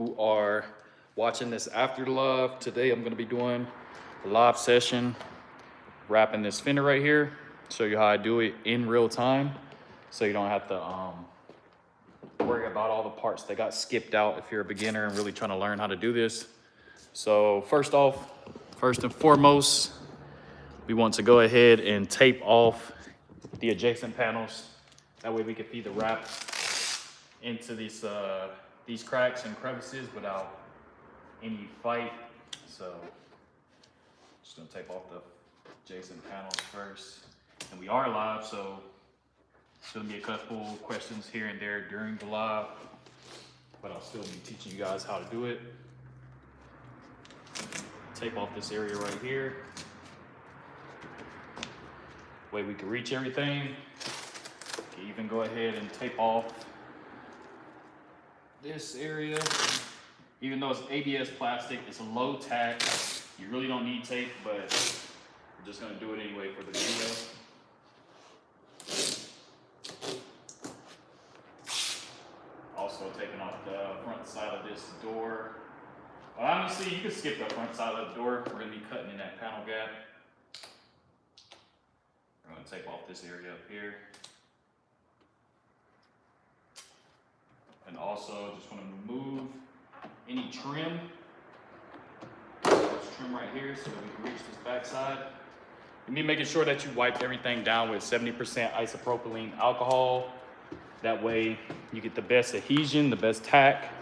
who are watching this after the live. Today I'm going to be doing a live session, wrapping this fender right here. Show you how I do it in real time, so you don't have to worry about all the parts that got skipped out if you're a beginner and really trying to learn how to do this. So first and foremost, we want to go ahead and tape off the adjacent panels. That way we can feed the wrap into these cracks and crevices without any fight. So just gonna tape off the adjacent panels first. And we are live, so there's gonna be a couple questions here and there during the live, but I'll still be teaching you guys how to do it. Tape off this area right here. Way we can reach everything. You can even go ahead and tape off this area. Even though it's ABS plastic, it's a low tack. You really don't need tape, but we're just gonna do it anyway for the video. Also taking off the front side of this door. But honestly, you can skip the front side of the door. We're gonna be cutting in that panel gap. I'm gonna tape off this area up here. And also just wanna remove any trim. This trim right here so that we can reach this back side. You need making sure that you wipe everything down with 70% isopropylene alcohol. That way you get the best adhesion, the best tack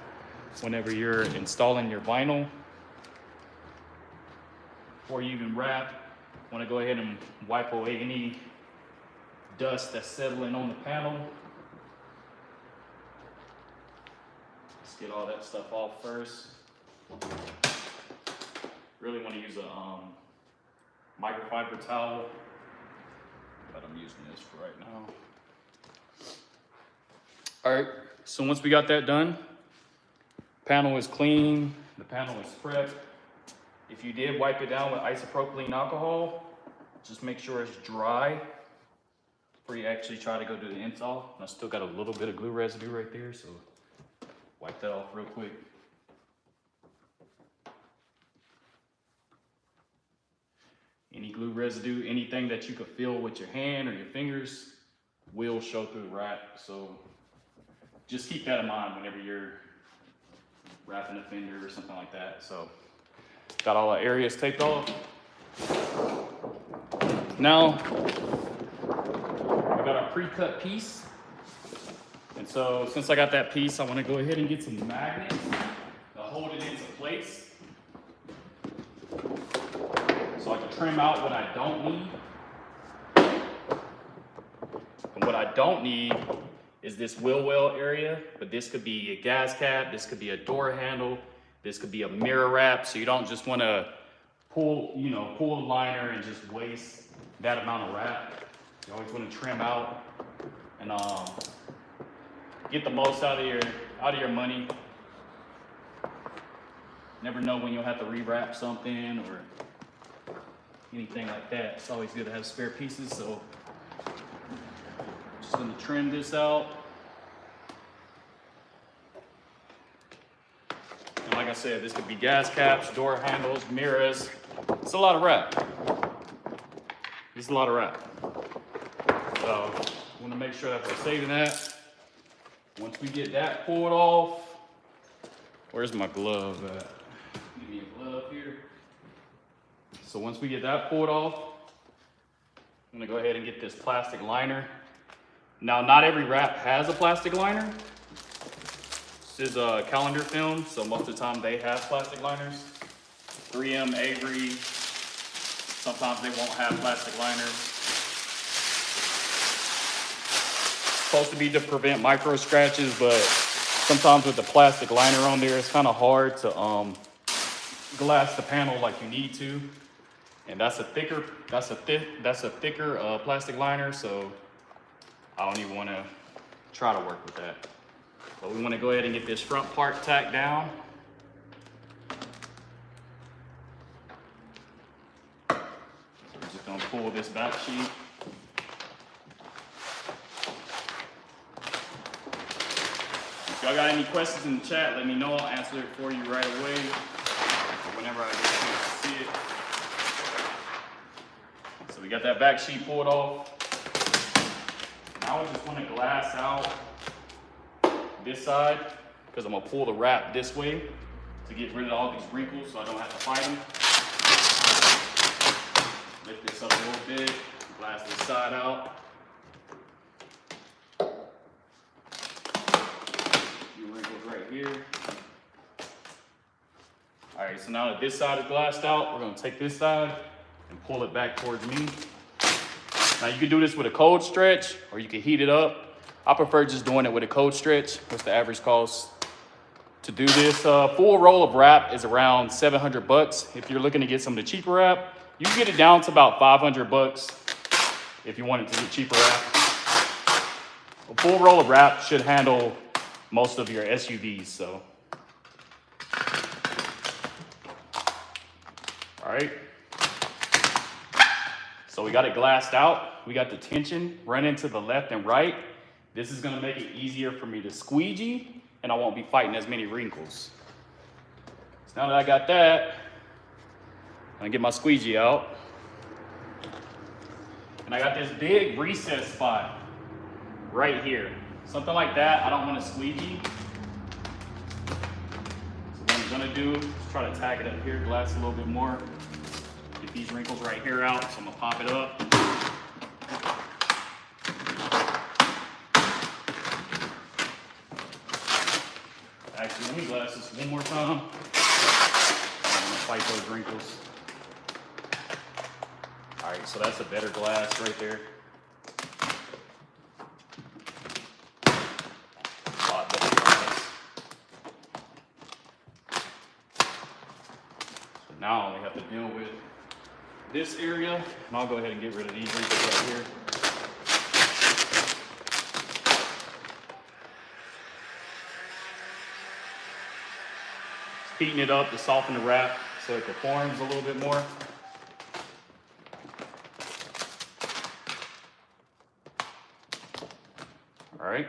whenever you're installing your vinyl. Before you even wrap, want to go ahead and wipe away any dust that's settling on the panel. Let's get all that stuff off first. Really want to use a microfiber towel, but I'm using this for right now. All right, so once we got that done, panel is clean, the panel is prepped. If you did wipe it down with isopropylene alcohol, just make sure it's dry before you actually try to go do the install. And I still got a little bit of glue residue right there, so wipe that off real quick. Any glue residue, anything that you could feel with your hand or your fingers will show through the wrap. So just keep that in mind whenever you're wrapping a fender or something like that. So got all the areas taped off. Now I got a pre-cut piece. And so since I got that piece, I want to go ahead and get some magnets to hold it into place. So I can trim out what I don't need. And what I don't need is this wheel well area, but this could be a gas cap, this could be a door handle, this could be a mirror wrap. So you don't just want to pull the liner and just waste that amount of wrap. You always want to trim out and get the most out of your money. Never know when you'll have to rewrap something or anything like that. It's always good to have spare pieces. So just gonna trim this out. And like I said, this could be gas caps, door handles, mirrors. It's a lot of wrap. It's a lot of wrap. So I wanna make sure that we're saving that. Once we get that pulled off, where's my glove at? Give me a glove here. So once we get that pulled off, I'm gonna go ahead and get this plastic liner. Now, not every wrap has a plastic liner. This is a calendar film, so most of the time they have plastic liners. 3M, Avery, sometimes they won't have plastic liners. Supposed to be to prevent micro scratches, but sometimes with the plastic liner on there, it's kind of hard to glass the panel like you need to. And that's a thicker plastic liner, so I don't even want to try to work with that. But we want to go ahead and get this front part tacked down. We're just going to pull this back sheet. y'all got any questions in the chat, let me know. I'll answer it for you right away, or whenever I get a chance to see it. So we got that back sheet pulled off. Now I just want to glass out this side, because I'm going to pull the wrap this way to get rid of all these wrinkles so I don't have to fight them. Lift this up a little bit, glass this side out. A few wrinkles right here. All right, so now that this side is glassed out, we're going to take this side and pull it back towards me. Now you can do this with a cold stretch, or you can heat it up. I prefer just doing it with a cold stretch. What's the average cost to do this? Full roll of wrap is around $700. If you're looking to get some of the cheaper wrap, you can get it down to about $500 if you want it to get cheaper wrap. A full roll of wrap should handle most of your SUVs, so. All right. So we got it glassed out. We got the tension running to the left and right. This is gonna make it easier for me to squeegee, and I won't be fighting as many wrinkles. So now that I got that, I'm gonna get my squeegee out. And I got this big recess spot right here. Something like that, I don't wanna squeegee. So what I'm gonna do is try to tag it up here, glass a little bit more. Get these wrinkles right here out, so I'm gonna pop it up. Actually, let me glass this one more time. I'm gonna fight those wrinkles. All right, so that's a better glass right there. A lot better glass. So now I only have to deal with this area, and I'll go ahead and get rid of these wrinkles right here. Heating it up to soften the wrap so it performs a little bit more. All right,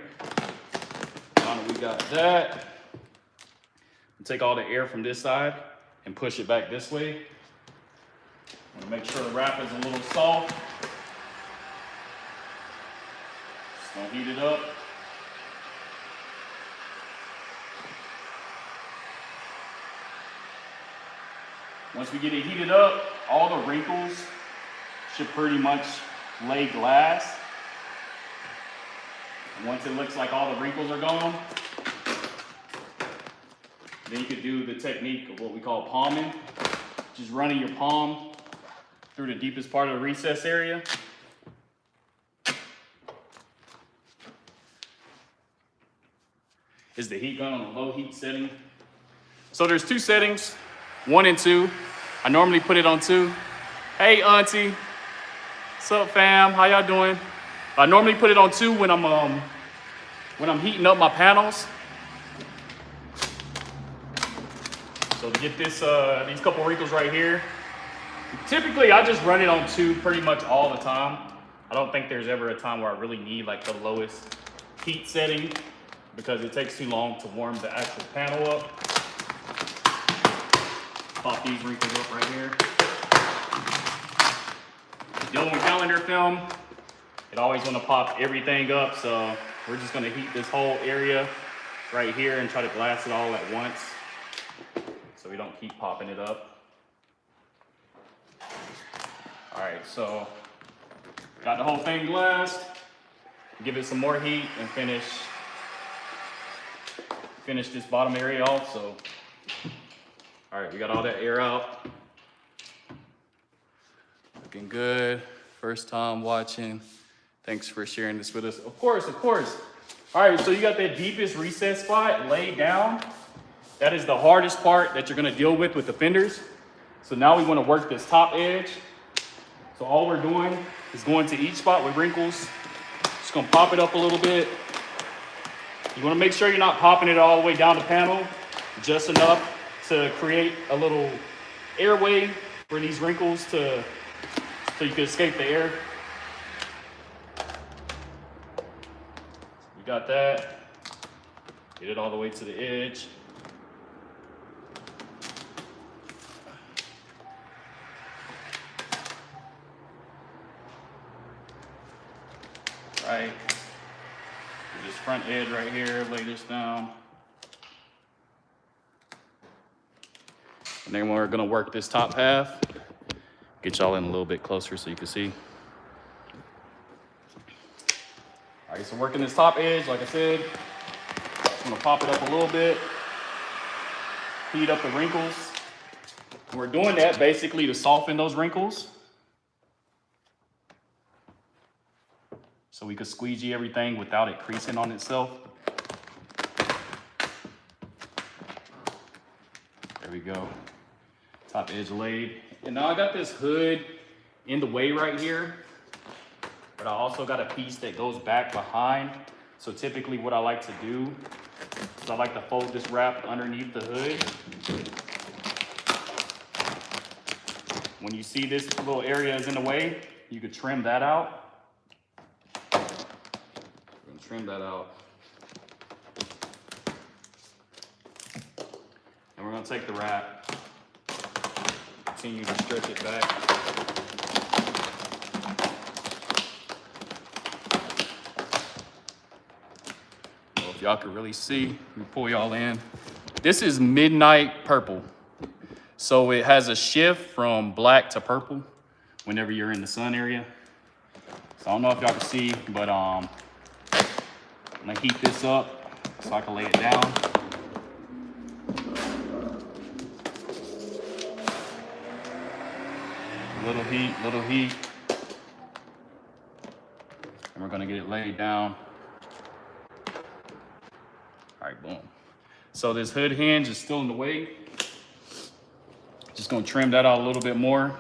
now that we got that, take all the air from this side and push it back this way. I'm gonna make sure the wrap is a little soft. Just gonna heat it up. Once we get it heated up, all the wrinkles should pretty much lay glass. And once it looks like all the wrinkles are gone, then you could do the technique of what we call palming. Just running your palm through the deepest part of the recess area. Is the heat gun on a low heat setting? So there's two settings, 1 and 2. I normally put it on 2. Hey auntie, what's up fam, how y'all doing? I normally put it on 2 when I'm heating up my panels. So to get this, these couple wrinkles right here, typically I just run it on 2 pretty much all the time. I don't think there's ever a time where I really need like the lowest heat setting because it takes too long to warm the actual panel up. Pop these wrinkles up right here. Dealing with calendar film, it always want to pop everything up, so we're just going to heat this whole area right here and try to glass it all at once so we don't keep popping it up. All right, so got the whole thing glassed. Give it some more heat and finish this bottom area off. So, all right, we got all that air out. Looking good. First time watching. Thanks for sharing this with us. Of course, of course. All right, so you got that deepest recess spot laid down. That is the hardest part that you're gonna deal with the fenders. So now we wanna work this top edge. So all we're doing is going to each spot with wrinkles. Just gonna pop it up a little bit. You wanna make sure you're not popping it all the way down the panel, just enough to create a little airway for these wrinkles so you can escape the air. We got that. Get it all the way to the edge. Right. This front edge right here, lay this down. And then we're gonna work this top half. Get y'all in a little bit closer so you can see. All right, so working this top edge, like I said, I'm gonna pop it up a little bit, heat up the wrinkles. And we're doing that basically to soften those wrinkles, so we could squeegee everything without it creasing on itself. There we go. Top edge laid. And now I got this hood in the way right here, but I also got a piece that goes back behind. So typically what I like to do is I like to fold this wrap underneath the hood. When you see this little area is in the way, you could trim that out. Trim that out. And we're gonna take the wrap, continue to stretch it back. Well, if y'all could really see, let me pull y'all in. This is midnight purple. So it has a shift from black to purple whenever you're in the sun area. So I don't know if y'all can see, but I'm gonna heat this up so I can lay it down. Little heat. And we're gonna get it laid down. All right, boom. So this hood hinge is still in the way. Just gonna trim that out a little bit more.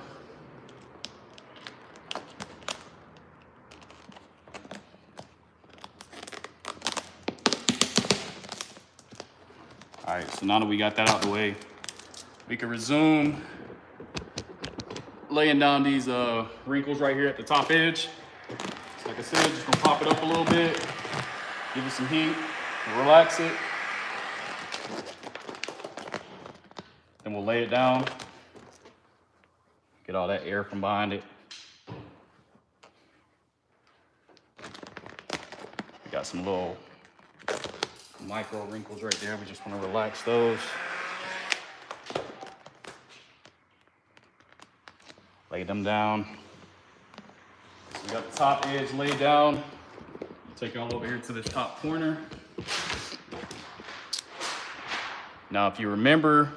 All right, so now that we got that out the way, we can resume laying down these wrinkles right here at the top edge. So like I said, just gonna pop it up a little bit, give it some heat, relax it. Then we'll lay it down, get all that air from behind it. We got some little micro wrinkles right there. We just want to relax those. Lay them down. So we got the top edge laid down. Take y'all over here to this top corner. Now, if you remember,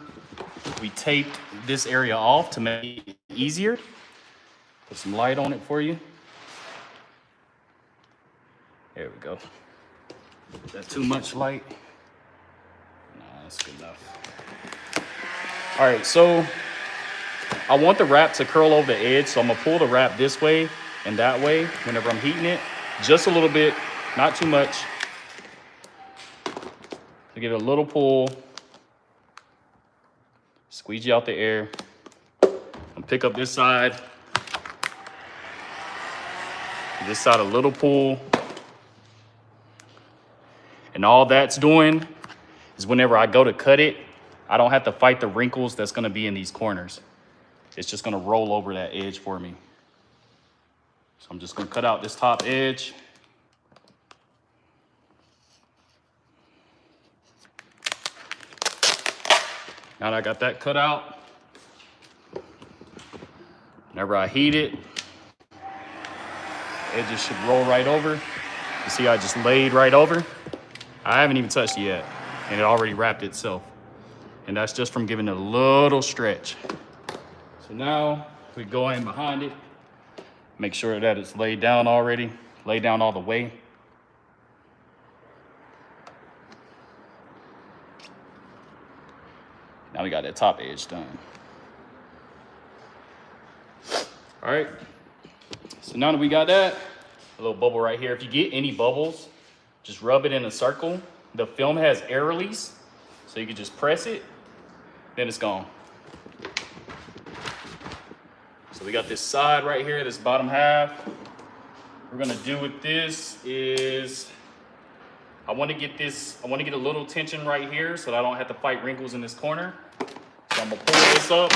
we taped this area off to make it easier. Put some light on it for you. There we go. Is that too much light? Nah, that's good enough. All right, so I want the wrap to curl over the edge, so I'm gonna pull the wrap this way and that way whenever I'm heating it. Just a little bit, not too much. To give it a little pull. Squeegee out the air. And pick up this side. This side a little pull. And all that's doing is whenever I go to cut it, I don't have to fight the wrinkles that's gonna be in these corners. It's just gonna roll over that edge for me. So I'm just gonna cut out this top edge. Now that I got that cut out, whenever I heat it, edges should roll right over. You see I just laid right over. I haven't even touched it yet, and it already wrapped itself. And that's just from giving it a little stretch. So now we go in behind it, make sure that it's laid down already, lay down all the way. Now we got that top edge done. All right, so now that we got that, a little bubble right here. If you get any bubbles, just rub it in a circle. The film has air release, so you can just press it, then it's gone. So we got this side right here, this bottom half. What we're gonna do with this is, I I want to get a little tension right here so that I don't have to fight wrinkles in this corner. So I'm gonna pull this up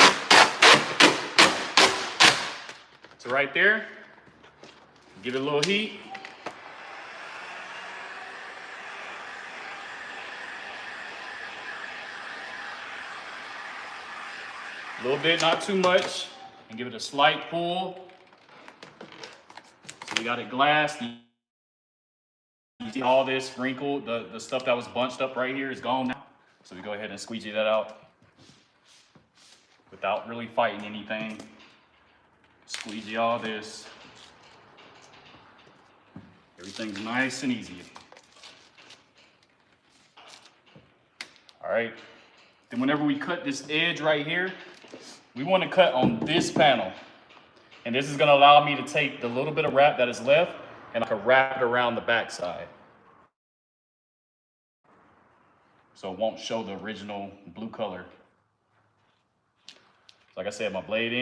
to right there. Give it a little heat. A little bit, not too much, and give it a slight pull. So we got it glassed. You see all this wrinkle, the stuff that was bunched up right here is gone now. So we go ahead and squeegee that out without really fighting anything. Squeegee all this. Everything's nice and easy. All right. Then whenever we cut this edge right here, we want to cut on this panel. And this is going to allow me to take the little bit of wrap that is left and I can wrap it around the back side. So it won't show the original blue color. Like I said, my blade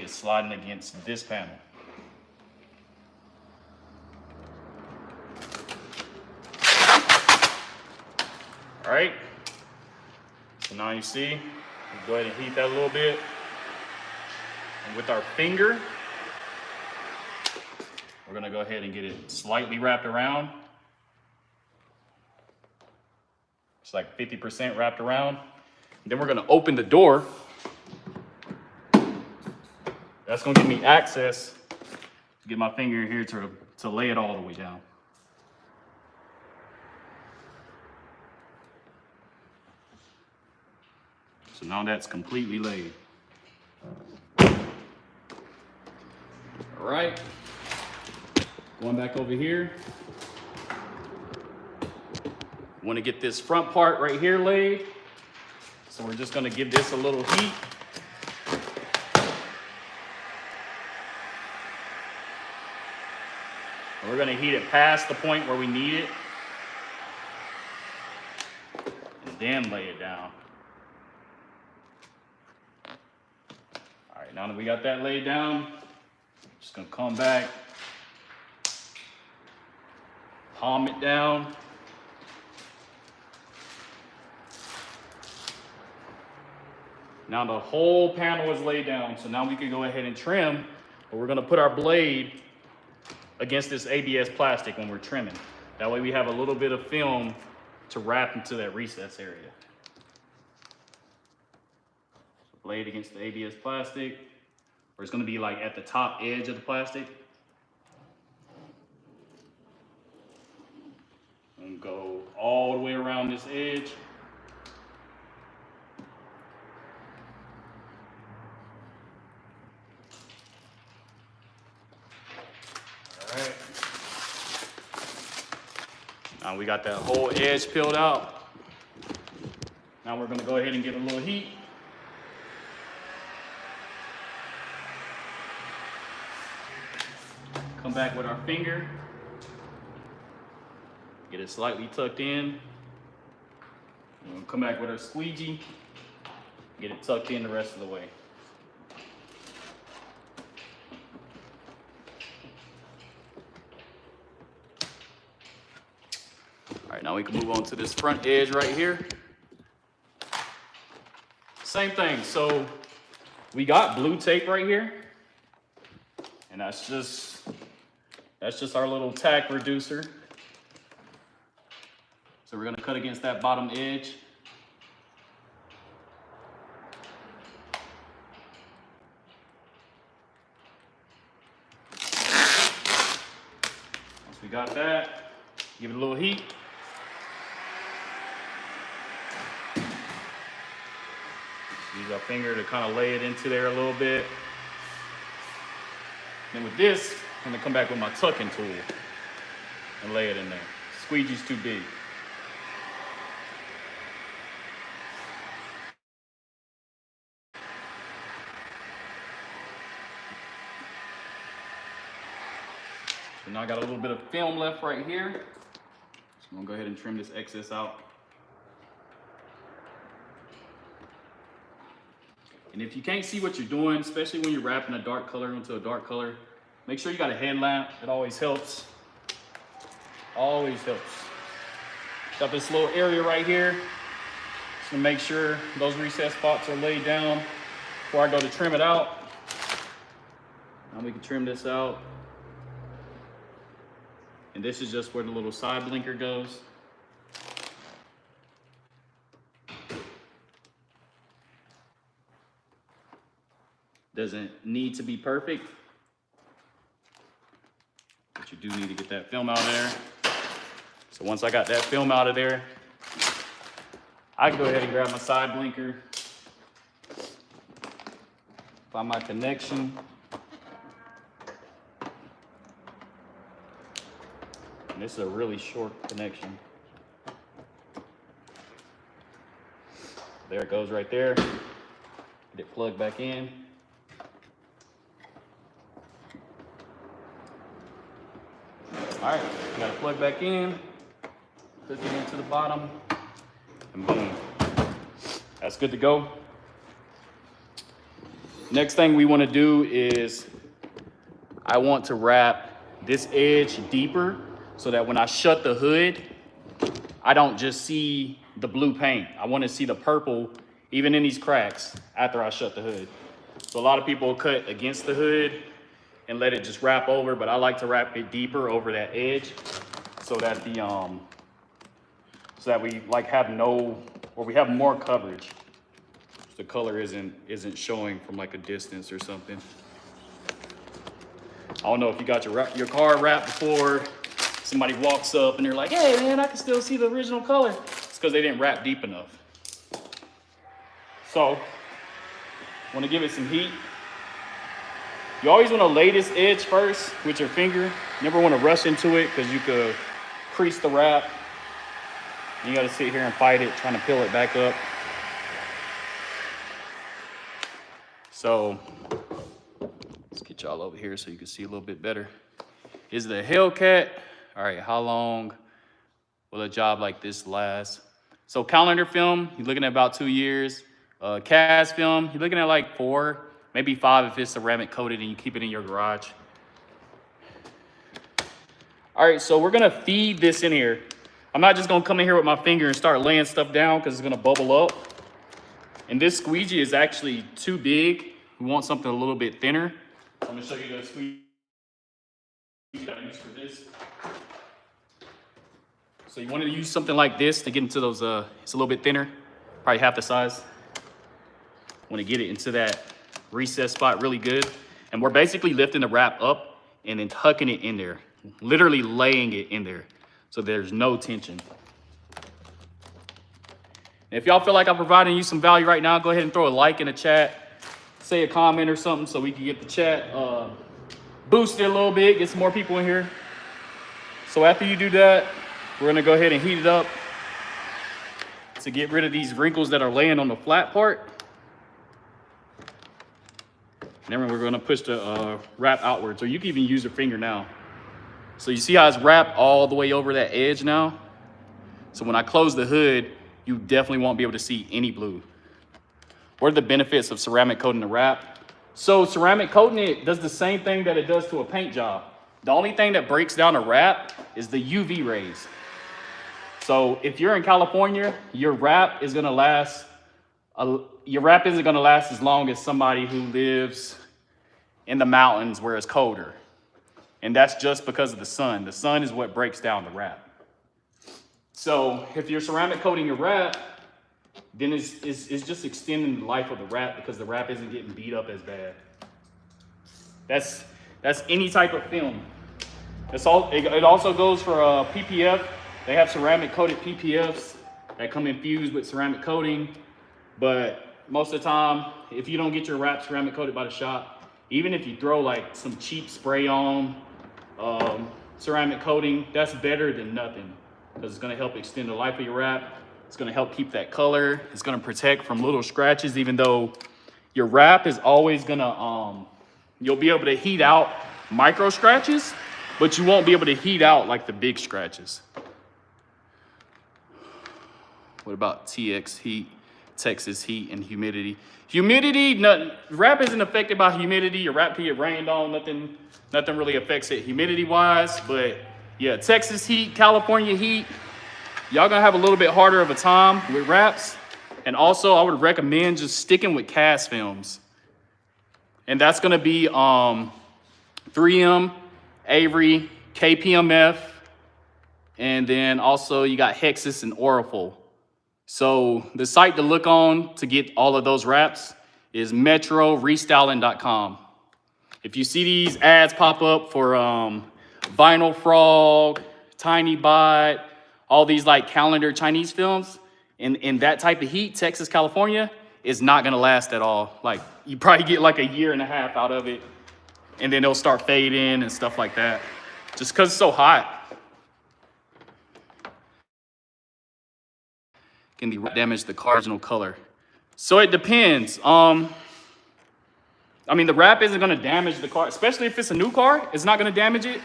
is sliding against this panel. All right, so now you see, go ahead and heat that a little bit. And with our finger, we're gonna go ahead and get it slightly wrapped around. It's like 50% wrapped around. And then we're gonna open the door. That's gonna give me access to get my finger here to lay it all the way down. So now that's completely laid. All right, going back over here. Want to get this front part right here laid. So we're just gonna give this a little heat. And we're gonna heat it past the point where we need it. And then lay it down. All right, now that we got that laid down, just gonna come back, palm it down. Now the whole panel is laid down, so now we can go ahead and trim, but we're gonna put our blade against this ABS plastic when we're trimming. That way we have a little bit of film to wrap into that recess area. So blade against the ABS plastic, or it's gonna be like at the top edge of the plastic. And go all the way around this edge. Now we got that whole edge peeled out. Now we're gonna go ahead and give it a little heat. Come back with our finger. Get it slightly tucked in. And we'll come back with our squeegee. Get it tucked in the rest of the way. All right, now we can move on to this front edge right here. Same thing, so we got blue tape right here. And that's just our little tack reducer. So we're gonna cut against that bottom edge. Once we got that, give it a little heat. Use our finger to kind of lay it into there a little bit. Then with this, I'm gonna come back with my tucking tool and lay it in there. Squeegee's too big. So now I got a little bit of film left right here. So I'm gonna go ahead and trim this excess out. And if you can't see what you're doing, especially when you're wrapping a dark color into a dark color, make sure you got a headlamp. It always helps. Always helps. Got this little area right here. Just gonna make sure those recessed spots are laid down before I go to trim it out. Now we can trim this out. And this is just where the little side blinker goes. Doesn't need to be perfect, but you do need to get that film out of there. So once I got that film out of there, I can go ahead and grab my side blinker, find my connection. And this is a really short connection. There it goes right there. Get it plugged back in. All right, got it plugged back in, click it into the bottom, and boom. That's good to go. Next thing we want to do is I want to wrap this edge deeper so that when I shut the hood, I don't just see the blue paint. I want to see the purple even in these cracks after I shut the hood. So a lot of people will cut against the hood and let it just wrap over, but I like to wrap it deeper over that edge so that the so that we like have no, or we have more coverage. The color isn't showing from like a distance or something. I don't know if you got your car wrapped before somebody walks up and they're like, hey man, I can still see the original color. It's because they didn't wrap deep enough. So, want to give it some heat. You always want to lay this edge first with your finger. You never want to rush into it because you could crease the wrap. You got to sit here and fight it, trying to peel it back up. So, let's get y'all over here so you can see a little bit better. Is the Hellcat, all right, how long will a job like this last? So calendar film, you're looking at about 2 years. Cast film, you're looking at like 4, maybe 5 if it's ceramic coated and you keep it in your garage. All right, so we're gonna feed this in here. I'm not just gonna come in here with my finger and start laying stuff down because it's gonna bubble up. And this squeegee is actually too big. We want something a little bit thinner. I'm gonna show you the squeegee that I use for this. So you want to use something like this to get into those, it's a little bit thinner, probably half the size. Want to get it into that recess spot really good. And we're basically lifting the wrap up and then tucking it in there, literally laying it in there so there's no tension. And if y'all feel like I'm providing you some value right now, go ahead and throw a like in the chat, say a comment or something so we can get the chat boosted a little bit, get some more people in here. So after you do that, we're gonna go ahead and heat it up to get rid of these wrinkles that are laying on the flat part. And then we're gonna push the wrap outwards, or you can even use your finger now. So you see how it's wrapped all the way over that edge now? So when I close the hood, you definitely won't be able to see any blue. What are the benefits of ceramic coating the wrap? So ceramic coating it does the same thing that it does to a paint job. The only thing that breaks down a wrap is the UV rays. So if you're in California, your wrap isn't gonna last as long as somebody who lives in the mountains where it's colder. And that's just because of the sun. The sun is what breaks down the wrap. So if you're ceramic coating your wrap, then it's just extending the life of the wrap because the wrap isn't getting beat up as bad. That's any type of film. It also goes for PPF. They have ceramic coated PPFs that come infused with ceramic coating. But most of the time, if you don't get your wrap ceramic coated by the shop, even if you throw like some cheap spray on ceramic coating, that's better than nothing because it's gonna help extend the life of your wrap. It's gonna help keep that color. It's gonna protect from little scratches, even though your wrap is always gonna, you'll be able to heat out micro scratches, but you won't be able to heat out like the big scratches. What about TX heat, Texas heat, and humidity? Humidity, wrap isn't affected by humidity. Your wrap can get rained on, nothing really affects it humidity-wise, but Yeah, Texas heat, California heat, y'all gonna have a little bit harder of a time with wraps. And also I would recommend just sticking with cast films. And that's gonna be 3M, Avery, KPMF, and then also you got Hexus and Orifol. So the site to look on to get all of those wraps is metrorestyling.com. If you see these ads pop up for Vinyl Frog, Tiny Bot, all these like calendar Chinese films, in that type of heat, Texas, California, is not gonna last at all. Like you probably get like a year and a half out of it, and then it'll start fading and stuff like that, just because it's so hot. Can damage the car's original color. So it depends. I mean, the wrap isn't gonna damage the car, especially if it's a new car, it's not gonna damage it.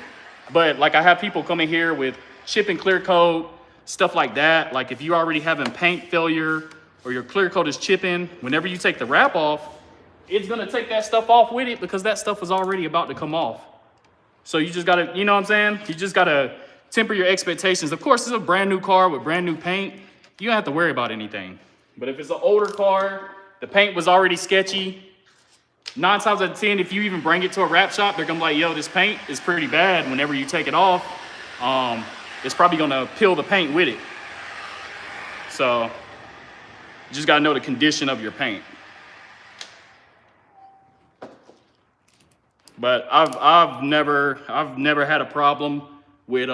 But like I have people come in here with chip and clear coat, stuff like that. Like if you're already having paint failure or your clear coat is chipping, whenever you take the wrap off, it's gonna take that stuff off with it because that stuff was already about to come off. So you just gotta, you know what I'm saying? You just gotta temper your expectations. Of course, it's a brand new car with brand new paint. You don't have to worry about anything. But if it's an older car, the paint was already sketchy, 9 times out of 10, if you even bring it to a wrap shop, they're gonna be like, yo, this paint is pretty bad. Whenever you take it off, it's probably gonna peel the paint with it. So you just gotta know the condition of your paint. But I've never had a problem with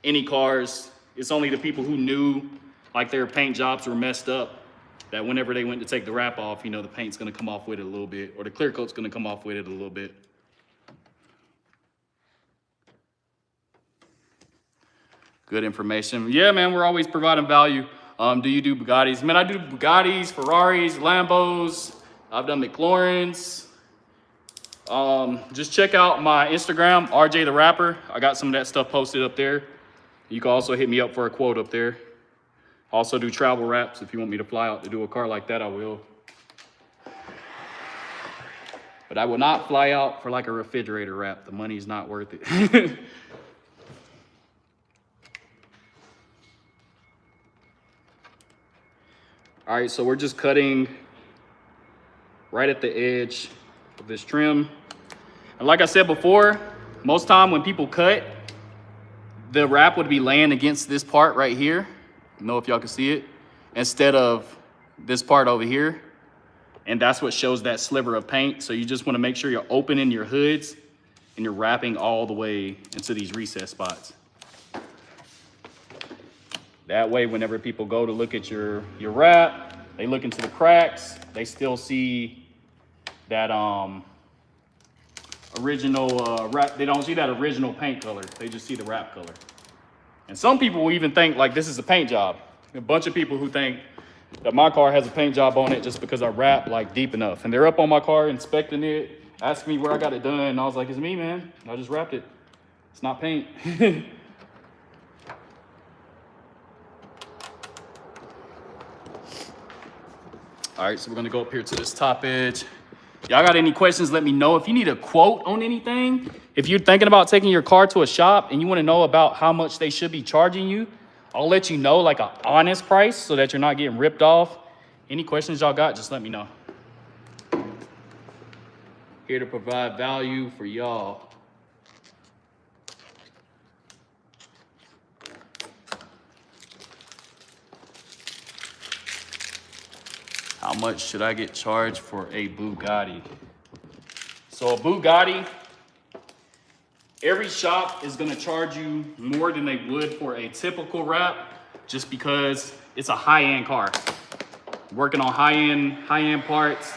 any cars. It's only the people who knew like their paint jobs were messed up that whenever they went to take the wrap off, you know, the paint's gonna come off with it a little bit, or the clear coat's gonna come off with it a little bit. Good information. Yeah, man, we're always providing value. Do you do Bugattis? Man, I do Bugattis, Ferraris, Lambos. I've done McLarens. Just check out my Instagram, RJTHEWRAPPER. I got some of that stuff posted up there. You can also hit me up for a quote up there. Also do travel wraps. If you want me to fly out to do a car like that, I will. But I will not fly out for like a refrigerator wrap. The money's not worth it. All right, so we're just cutting right at the edge of this trim. And like I said before, most time when people cut, the wrap would be laying against this part right here. I don't know if y'all can see it, instead of this part over here. And that's what shows that sliver of paint. So you just want to make sure you're opening your hoods and you're wrapping all the way into these recess spots. That way, whenever people go to look at your wrap, they look into the cracks, they still see that original wrap. They don't see that original paint color. They just see the wrap color. And some people will even think like this is a paint job. A bunch of people who think that my car has a paint job on it just because I wrap like deep enough. And they're up on my car inspecting it, asking me where I got it done. And I was like, it's me, man. I just wrapped it. It's not paint. All right, so we're gonna go up here to this top edge. Y'all got any questions, let me know. If you need a quote on anything, if you're thinking about taking your car to a shop and you wanna know about how much they should be charging you, I'll let you know like an honest price so that you're not getting ripped off. Any questions y'all got, just let me know. Here to provide value for y'all. How much should I get charged for a Bugatti? So a Bugatti, every shop is gonna charge you more than they would for a typical wrap, just because it's a high-end car. Working on high-end parts,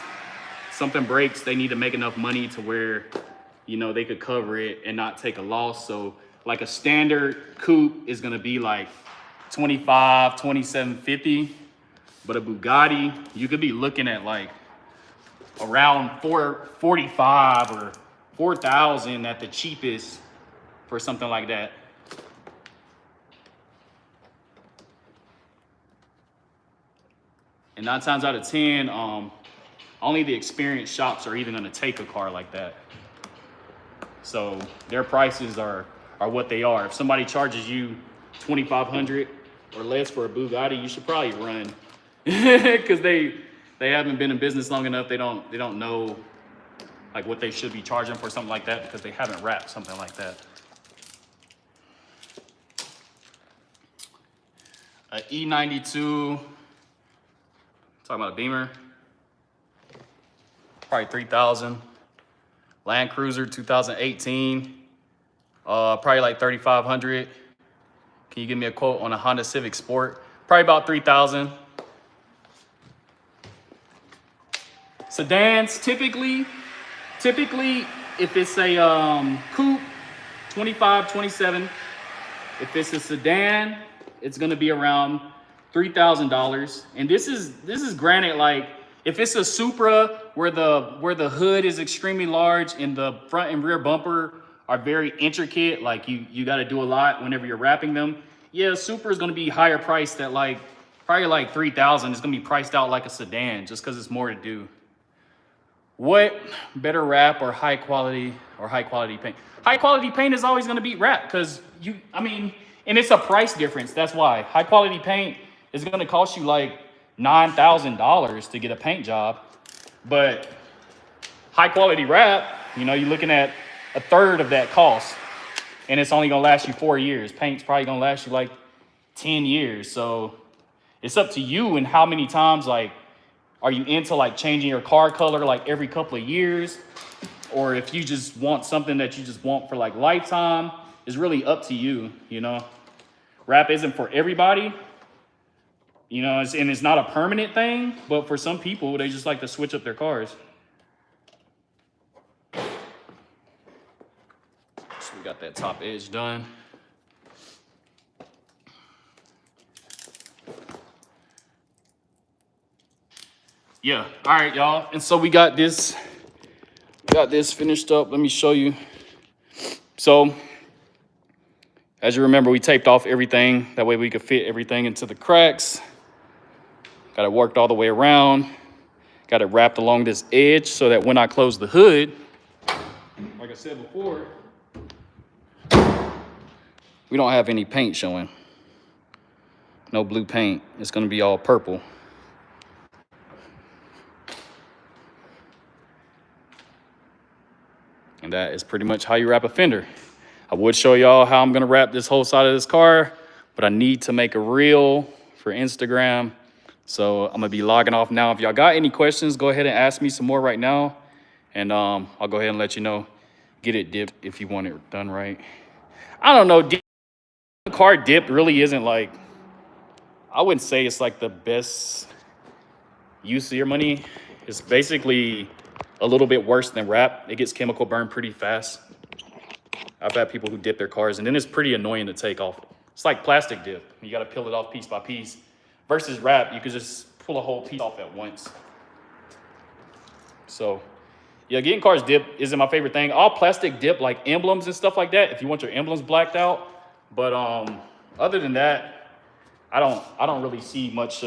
something breaks, they need to make enough money to where, you know, they could cover it and not take a loss. So like a standard coupe is gonna be like $25,000, $27,500. But a Bugatti, you could be looking at like around $45,000 or $4,000 at the cheapest for something like that. And 9 times out of 10, only the experienced shops are even gonna take a car like that. So their prices are are what they are. If somebody charges you $2,500 or less for a Bugatti, you should probably run, because they haven't been in business long enough. They don't know like what they should be charging for something like that, because they haven't wrapped something like that. A E92, talking about a Beamer, probably 3,000. Land Cruiser 2018, probably like 3,500. Can you give me a quote on a Honda Civic Sport? Probably about 3,000. Sedans, typically, if it's a coupe, 25, 27. If it's a sedan, it's gonna be around $3,000. And this is granted, like, if it's a Supra where the hood is extremely large and the front and rear bumper are very intricate, like you got to do a lot whenever you're wrapping them. Yeah, Supra is going to be higher priced at like probably like 3,000. It's going to be priced out like a sedan just because it's more to do. What better wrap or high quality paint? High quality paint is always going to beat wrap, because and it's a price difference. That's why high quality paint is going to cost you like $9,000 to get a paint job, but high quality wrap, you're looking at a third of that cost, and it's only gonna last you 4 years. Paint's probably gonna last you like 10 years. So it's up to you and how many times, like, are you into like changing your car color like every couple of years, or if you just want something that you just want for like lifetime, is really up to you. Wrap isn't for everybody. And it's not a permanent thing, but for some people, they just like to switch up their cars. So we got that top edge done. Yeah, all right, y'all. And so we got this finished up. Let me show you. So, as you remember, we taped off everything. That way we could fit everything into the cracks. Got it worked all the way around. Got it wrapped along this edge so that when I close the hood, like I said before, we don't have any paint showing. No blue paint. It's gonna be all purple. And that is pretty much how you wrap a fender. I would show y'all how I'm gonna wrap this whole side of this car, but I need to make a reel for Instagram. So I'm gonna be logging off now. If y'all got any questions, go ahead and ask me some more right now. And I'll go ahead and let you know. Get it dipped if you want it done right. I don't know, the car dip really isn't like, I wouldn't say it's like the best use of your money. It's basically a little bit worse than wrap. It gets chemical burn pretty fast. I've had people who dip their cars, and then it's pretty annoying to take off. It's like plastic dip. You gotta peel it off piece by piece. Versus wrap, you could just pull a whole piece off at once. So, yeah, getting cars dip isn't my favorite thing. All plastic dip, like emblems and stuff like that, if you want your emblems blacked out. But other than that, I don't really see much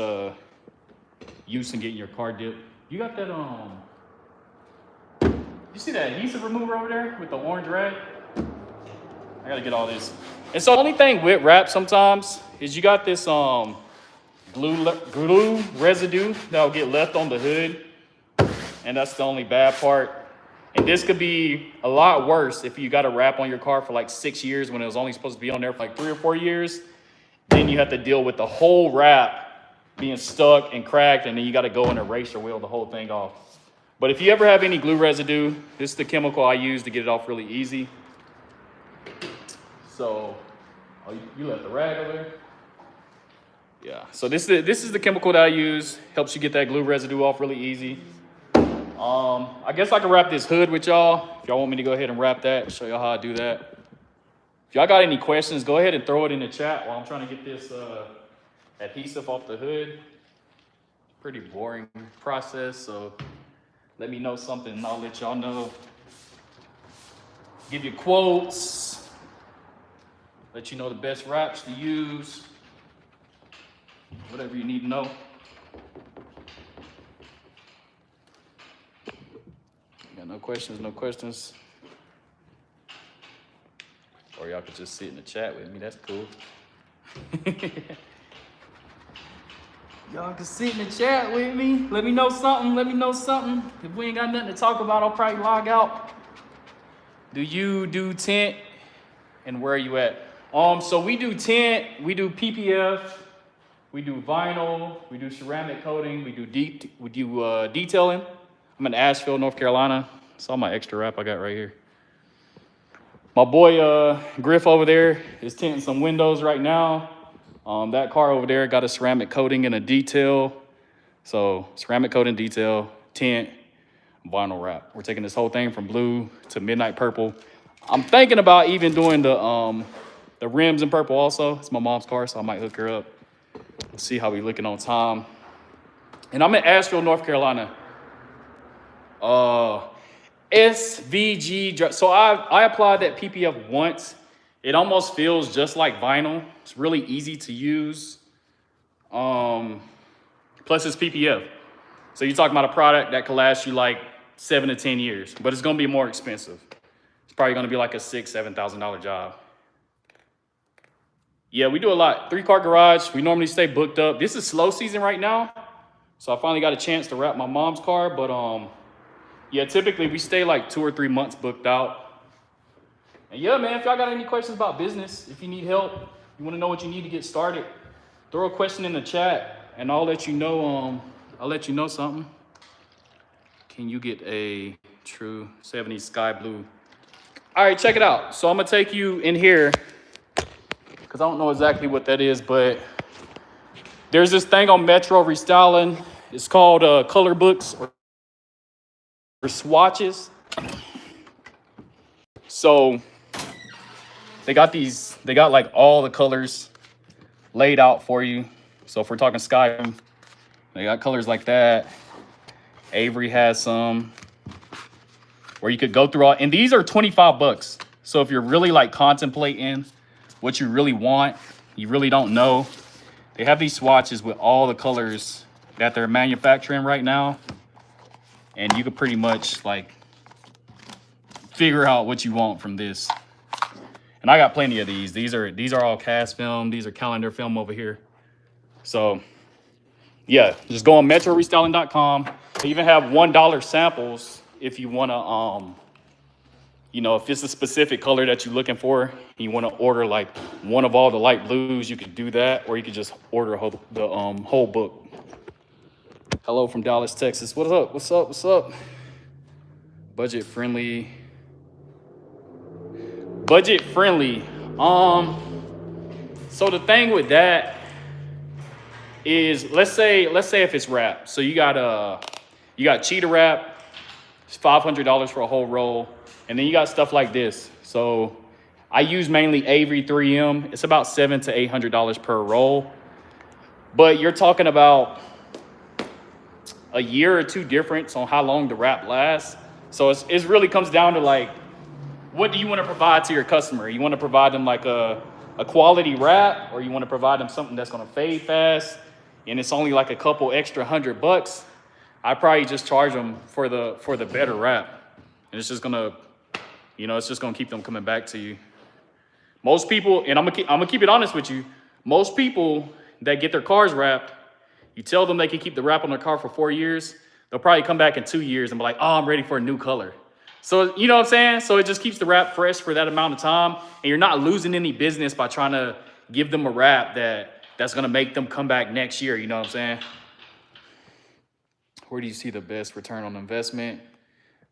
use in getting your car dipped. You got that you see that adhesive remover over there with the orange rag? I gotta get all this. And so the only thing with wrap sometimes is you got this glue residue that'll get left on the hood, and that's the only bad part. And this could be a lot worse if you got a wrap on your car for like 6 years when it was only supposed to be on there for like 3 or 4 years. Then you have to deal with the whole wrap being stuck and cracked, and then you got to go and erase or wheel the whole thing off. But if you ever have any glue residue, this is the chemical I use to get it off really easy. So, you left the rag over there? Yeah, so this is the chemical that I use. Helps you get that glue residue off really easy. I guess I can wrap this hood with y'all. If y'all want me to go ahead and wrap that, show y'all how I do that. If y'all got any questions, go ahead and throw it in the chat while I'm trying to get this adhesive off the hood. Pretty boring process, so let me know something and I'll let y'all know. Give you quotes, let you know the best wraps to use, whatever you need to know. Got no questions, no questions. Or or y'all could just sit in the chat with me. That's cool. Y'all can sit in the chat with me. Let me know something. Let me know something. If we ain't got nothing to talk about, I'll probably log out. Do you do tint? And where are you at? So we do tint, we do PPF, we do vinyl, we do ceramic coating, we do detailing. I'm in Asheville, North Carolina. That's all my extra wrap I got right here. My boy Griff over there is tinting some windows right now. That car over there got a ceramic coating and a detail. So ceramic coating, detail, tint, vinyl wrap. We're taking this whole thing from blue to midnight purple. I'm thinking about even doing the rims in purple also. It's my mom's car, so I might hook her up. Let's see how we looking on time. And I'm in Asheville, North Carolina. SVG. So I applied that PPF once. It almost feels just like vinyl. It's really easy to use. Plus it's PPF. So you're talking about a product that could last you like 7 to 10 years, but it's gonna be more expensive. It's probably gonna be like a $6,000, $7,000 job. Yeah, we do a lot. 3-car garage. We normally stay booked up. This is slow season right now, so I finally got a chance to wrap my mom's car. But yeah, typically we stay like 2 or 3 months booked out. And yeah, man, if y'all got any questions about business, if you need help, you want to know what you need to get started, throw a question in the chat, and I'll let you know. I'll let you know something. Can you get a true 70s sky blue? All right, check it out. So I'm gonna take you in here, because I don't know exactly what that is, but there's this thing on Metro Restyling. It's called color books or swatches. So they got like all the colors laid out for you. So if we're talking sky, they got colors like that. Avery has some where you could go through all, and these are 25 bucks. So if you're really like contemplating what you really want, you really don't know, they have these swatches with all the colors that they're manufacturing right now. And you could pretty much like figure out what you want from this. And I got plenty of these. These are all cast film. These are calendar film over here. So yeah, just go on metrorestyling.com. They even have $1 samples if you want to, you know, if it's a specific color that you're looking for, and you want to order like one of all the light blues, you could do that, or you could just order the whole book. Hello from Dallas, Texas. What's up? What's up? What's up? Budget friendly. Budget friendly. So the thing with that is, let's say if it's wrap. So you got cheetah wrap. It's $500 for a whole roll. And then you got stuff like this. So I use mainly Avery 3M. It's about $700 to $800 per roll. But you're talking about a year or two difference on how long the wrap lasts. So it really comes down to like, what do you want to provide to your customer? You want to provide them like a quality wrap, or you want to provide them something that's going to fade fast and it's only like a couple extra $100? I probably just charge them for the better wrap, and it's just gonna, you know, it's just gonna keep them coming back to you. Most people, and I'm gonna keep it honest with you, most people that get their cars wrapped, you tell them they can keep the wrap on their car for 4 years, they'll probably come back in 2 years and be like, oh, I'm ready for a new color. So, you know what I'm saying? So it just keeps the wrap fresh for that amount of time, and you're not losing any business by trying to give them a wrap that's gonna make them come back next year, you know what I'm saying? Where do you see the best return on investment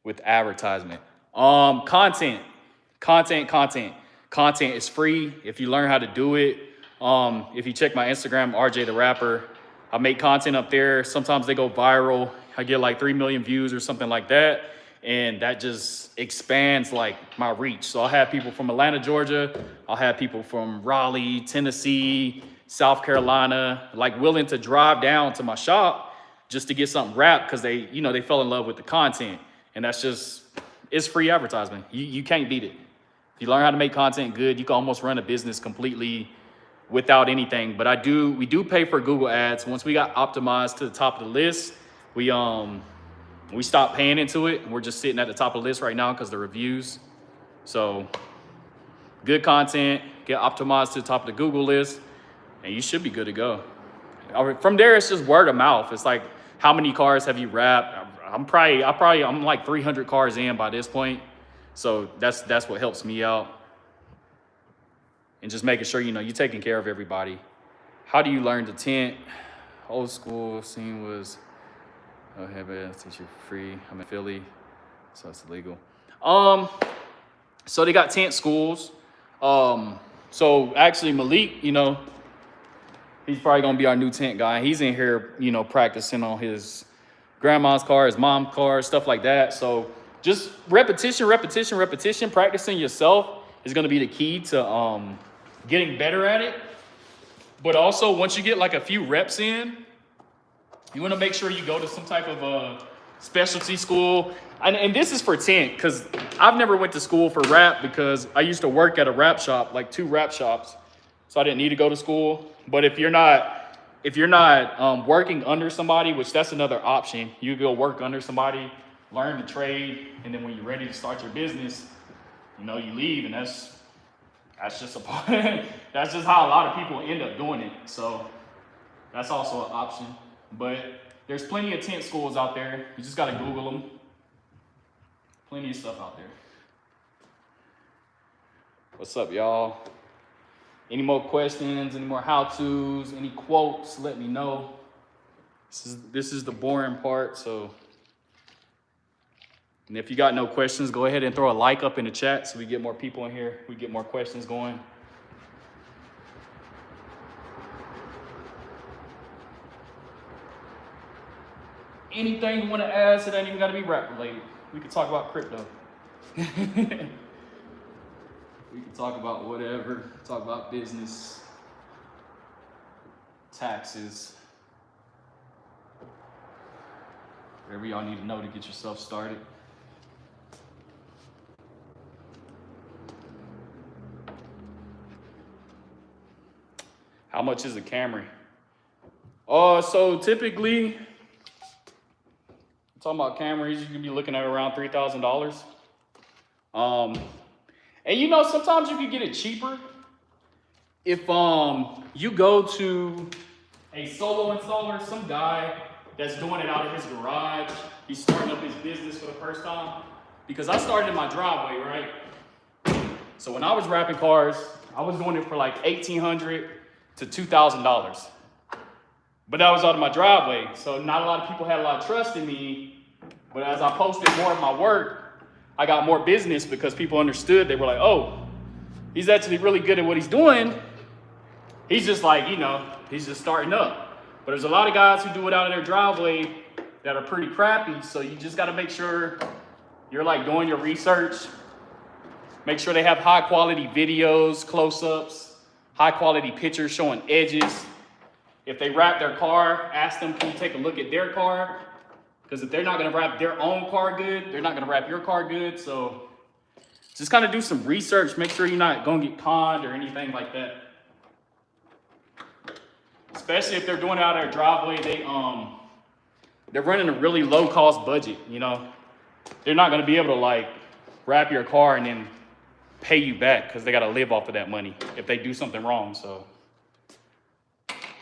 with advertisement? Content is free if you learn how to do it. If you check my Instagram, RJTHEWRAPPER, I make content up there. Sometimes they go viral. I get like 3 million views or something like that. And that just expands like my reach. So I'll have people from Atlanta, Georgia. I'll have people from Raleigh, Tennessee, South Carolina, like willing to drive down to my shop just to get something wrapped because they fell in love with the content. And that's just, it's free advertisement. You can't beat it. If you learn how to make content good, you can almost run a business completely without anything. But we do pay for Google ads. Once we got optimized to the top of the list, we stopped paying into it, and we're just sitting at the top of the list right now because of the reviews. So good content, get optimized to the top of the Google list, and you should be good to go. From there, it's just word of mouth. It's like, how many cars have you wrapped? I'm like 300 cars in by this point. So that's what helps me out. And just making sure, you're taking care of everybody. How do you learn to tint? Old school scene was, oh, hey, man, teach you for free. I'm in Philly, so it's illegal. So they got tint schools. So actually Malik, he's probably gonna be our new tint guy. He's in here, practicing on his grandma's car, his mom's car, stuff like that. So just repetition, practicing yourself is gonna be the key to getting better at it. But also, once you get like a few reps in, you wanna make sure you go to some type of specialty school. And this is for tint, because I've never went to school for wrap because I used to work at a wrap shop, like 2 wrap shops. So I didn't need to go to school. But if you're not working under somebody, which that's another option, you go work under somebody, learn the trade, and then when you're ready to start your business, you leave, and that's just a part. That's just how a lot of people end up doing it. So that's also an option. But there's plenty of tint schools out there. You just gotta Google them. Plenty of stuff out there. What's up, y'all? Any more questions, any more how-tos, any quotes, let me know. This is the boring part, so. And if you got no questions, go ahead and throw a like up in the chat so we get more people in here. We get more questions going. Anything you want to ask, it ain't even got to be rap related. We can talk about crypto. We can talk about whatever, talk about business, taxes, whatever y'all need to know to get yourself started. How much is a Camry? So typically, talking about Camrys, you can be looking at around $3,000. And sometimes you can get it cheaper if you go to a solo installer, some guy that's doing it out of his garage. He's starting up his business for the first time. Because I started in my driveway, right? So when I was wrapping cars, I was doing it for like $1,800 to $2,000. But that was out of my driveway. So not a lot of people had a lot of trust in me. But as I posted more of my work, I got more business because people understood. They were like, oh, he's actually really good at what he's doing. He's just like, he's just starting up. But there's a lot of guys who do it out of their driveway that are pretty crappy. So you just got to make sure you're like doing your research. Make sure they have high quality videos, close-ups, high quality pictures showing edges. If they wrap their car, ask them, can you take a look at their car? Because if they're not going to wrap their own car good, they're not going to wrap your car good. So just kind of do some research. Make sure you're not going to get conned or anything like that. Especially if they're doing it out of their driveway, they're running a really low cost budget, They're not going to be able to like wrap your car and then pay you back because they got to live off of that money if they do something wrong. So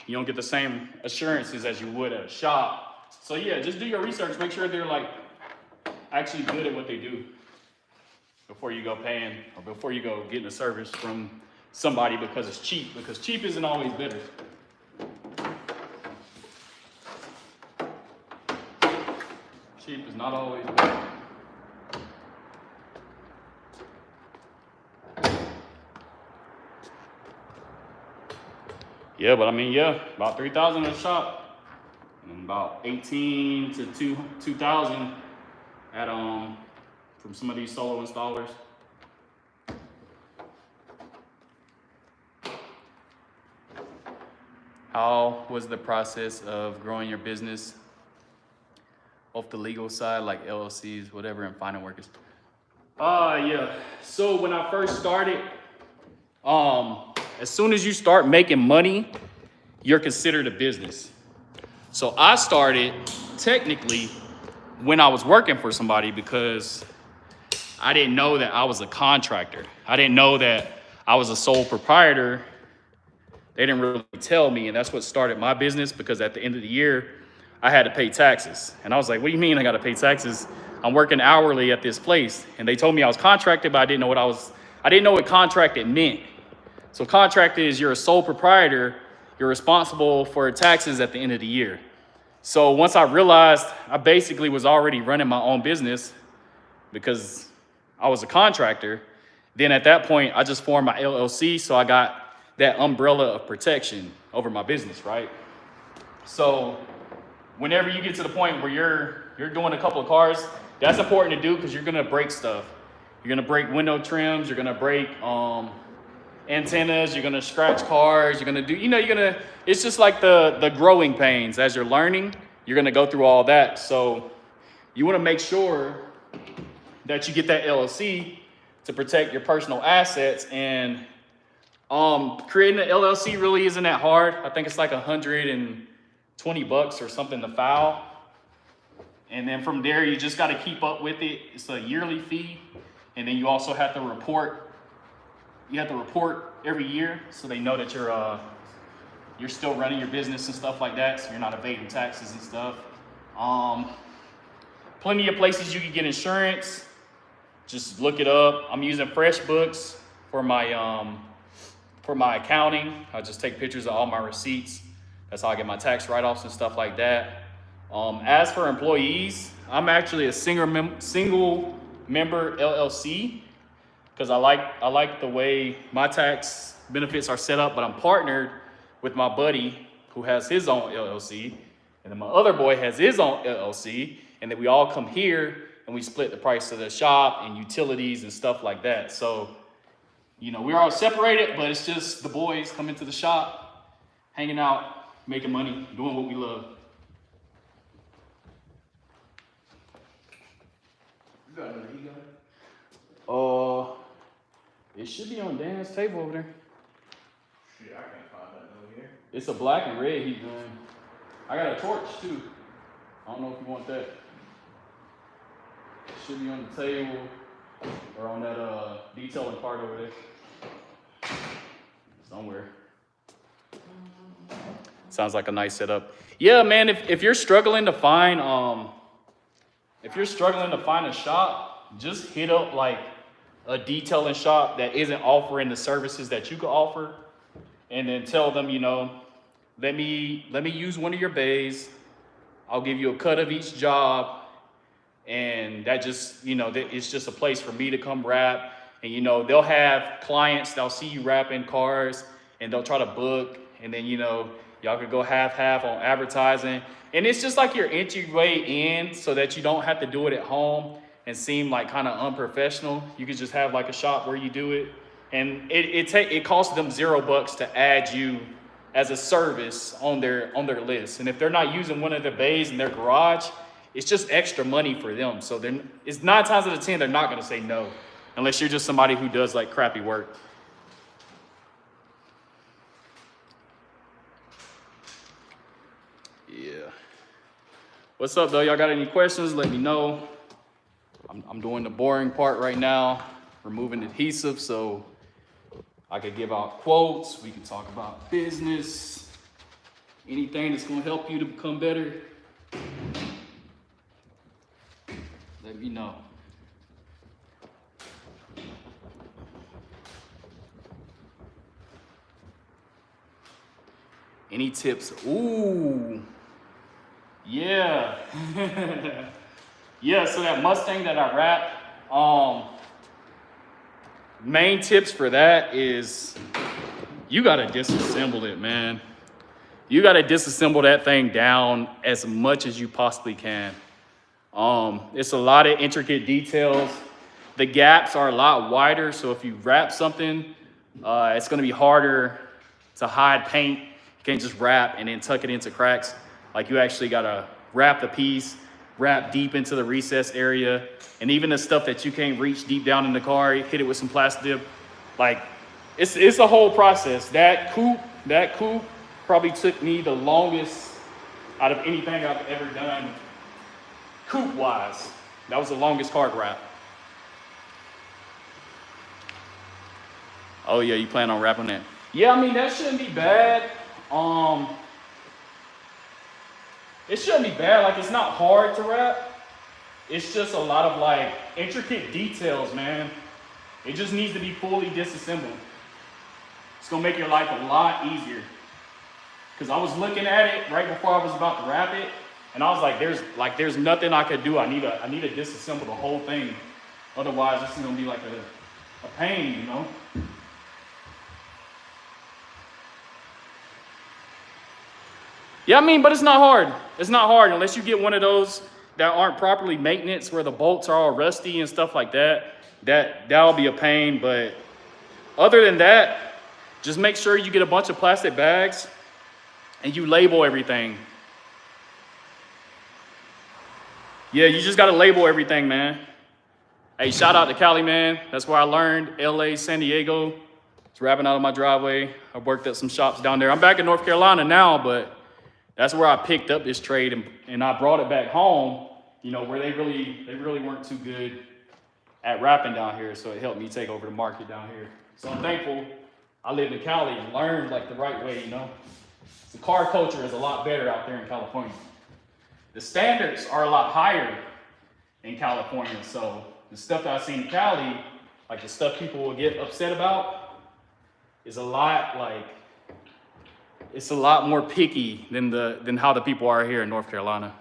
you don't get the same assurances as you would at a shop. So yeah, just do your research. Make sure they're like actually good at what they do before you go paying or before you go getting a service from somebody because it's cheap, because cheap isn't always better. Cheap is not always better. Yeah, but about 3,000 in a shop. And about 18 to 2,000 at from some of these solo installers. How was the process of growing your business off the legal side, like LLCs, whatever, and finding workers? Yeah. So when I first started, as soon as you start making money, you're considered a business. So I started technically when I was working for somebody because I didn't know that I was a contractor. I didn't know that I was a sole proprietor, they didn't really tell me, and that's what started my business, because at the end of the year, I had to pay taxes. And I was like, what do you mean I gotta pay taxes? I'm working hourly at this place. And they told me I was contracted, but I didn't know what contracted meant. So contracted is you're a sole proprietor, you're responsible for taxes at the end of the year. So once I realized I basically was already running my own business because I was a contractor, then at that point, I just formed my LLC, so I got that umbrella of protection over my business, right? So whenever you get to the point where you're doing a couple of cars, that's important to do because you're gonna break stuff. You're gonna break window trims, you're gonna break antennas, you're gonna scratch cars, you're gonna do, it's just like the growing pains. As you're learning, you're gonna go through all that. So you wanna make sure that you get that LLC to protect your personal assets. And creating an LLC really isn't that hard. I think it's like $120 or something to file. And then from there, you just gotta keep up with it. It's a yearly fee. And then you also have to report. You have to report every year so they know that you're still running your business and stuff like that. So you're not evading taxes and stuff. Plenty of places you can get insurance. Just look it up. I'm using FreshBooks for my accounting. I just take pictures of all my receipts. That's how I get my tax write-offs and stuff like that. As for employees, I'm actually a single member LLC because I like the way my tax benefits are set up, but I'm partnered with my buddy who has his own LLC, and then my other boy has his own LLC, and then we all come here and we split the price of the shop and utilities and stuff like that. So, we're all separated, but it's just the boys coming to the shop, hanging out, making money, doing what we love. You got another ego? It should be on Dan's table over there. Shit, I can't find that over here. It's a black and red heat gun. I got a torch too. I don't know if you want that. It should be on the table or on that detailing part over there. Somewhere. Sounds like a nice setup. Yeah, man, if you're struggling to find a shop, just hit up like a detailing shop that isn't offering the services that you could offer, and then tell them, let me use one of your bays. I'll give you a cut of each job, and that just, it's just a place for me to come wrap. And they'll have clients, they'll see you wrapping cars, and they'll try to book, and then y'all could go half on advertising. And it's just like your entryway in, so that you don't have to do it at home and seem like kind of unprofessional. You could just have like a shop where you do it, and it costs them $0 to add you as a service on their list. And if they're not using one of their bays in their garage, it's just extra money for them. So then it's 9 times out of 10 they're not going to say no, unless you're just somebody who does like crappy work. Yeah. What's up though? Y'all got any questions? Let me know. I'm doing the boring part right now, removing adhesive, so I could give out quotes. We can talk about business, anything that's gonna help you to become better. Let me know. Any tips? Ooh, yeah. Yeah, so that Mustang that I wrapped, main tips for that is you gotta disassemble it, man. You gotta disassemble that thing down as much as you possibly can. It's a lot of intricate details. The gaps are a lot wider, so if you wrap something, it's gonna be harder to hide paint. You can't just wrap and then tuck it into cracks. Like you actually gotta wrap the piece, wrap deep into the recess area, and even the stuff that you can't reach deep down in the car, hit it with some plastic dip. Like it's a whole process. That coupe probably took me the longest out of anything I've ever done coupe wise. That was the longest hard wrap. Oh yeah, you plan on rapping that? Yeah, I mean that shouldn't be bad. It shouldn't be bad. Like it's not hard to rap. It's just a lot of like intricate details, man. It just needs to be fully disassembled. It's gonna make your life a lot easier. Cause I was looking at it right before I was about to wrap it, and I was like, there's nothing I could do. I need to disassemble the whole thing. Otherwise, this is gonna be like a pain, you know. Yeah, I mean, but it's not hard. It's not hard unless you get one of those that aren't properly maintenance, where the bolts are all rusty and stuff like that. That'll be a pain. But other than that, just make sure you get a bunch of plastic bags and you label everything. Yeah, you just gotta label everything, man. Hey, shout out to Cali, man. That's where I learned. LA, San Diego. It's rapping out of my driveway. I worked at some shops down there. I'm back in North Carolina now, but that's where I picked up this trade, and I brought it back home, you know, where they really weren't too good at rapping down here. So it helped me take over the market down here. So I'm thankful I lived in Cali and learned like the right way, you know. The car culture is a lot better out there in California. The standards are a lot higher in California. So the stuff that I've seen in Cali, like the stuff people will get upset about, is a lot like, it's a lot more picky than how the people are here in North Carolina.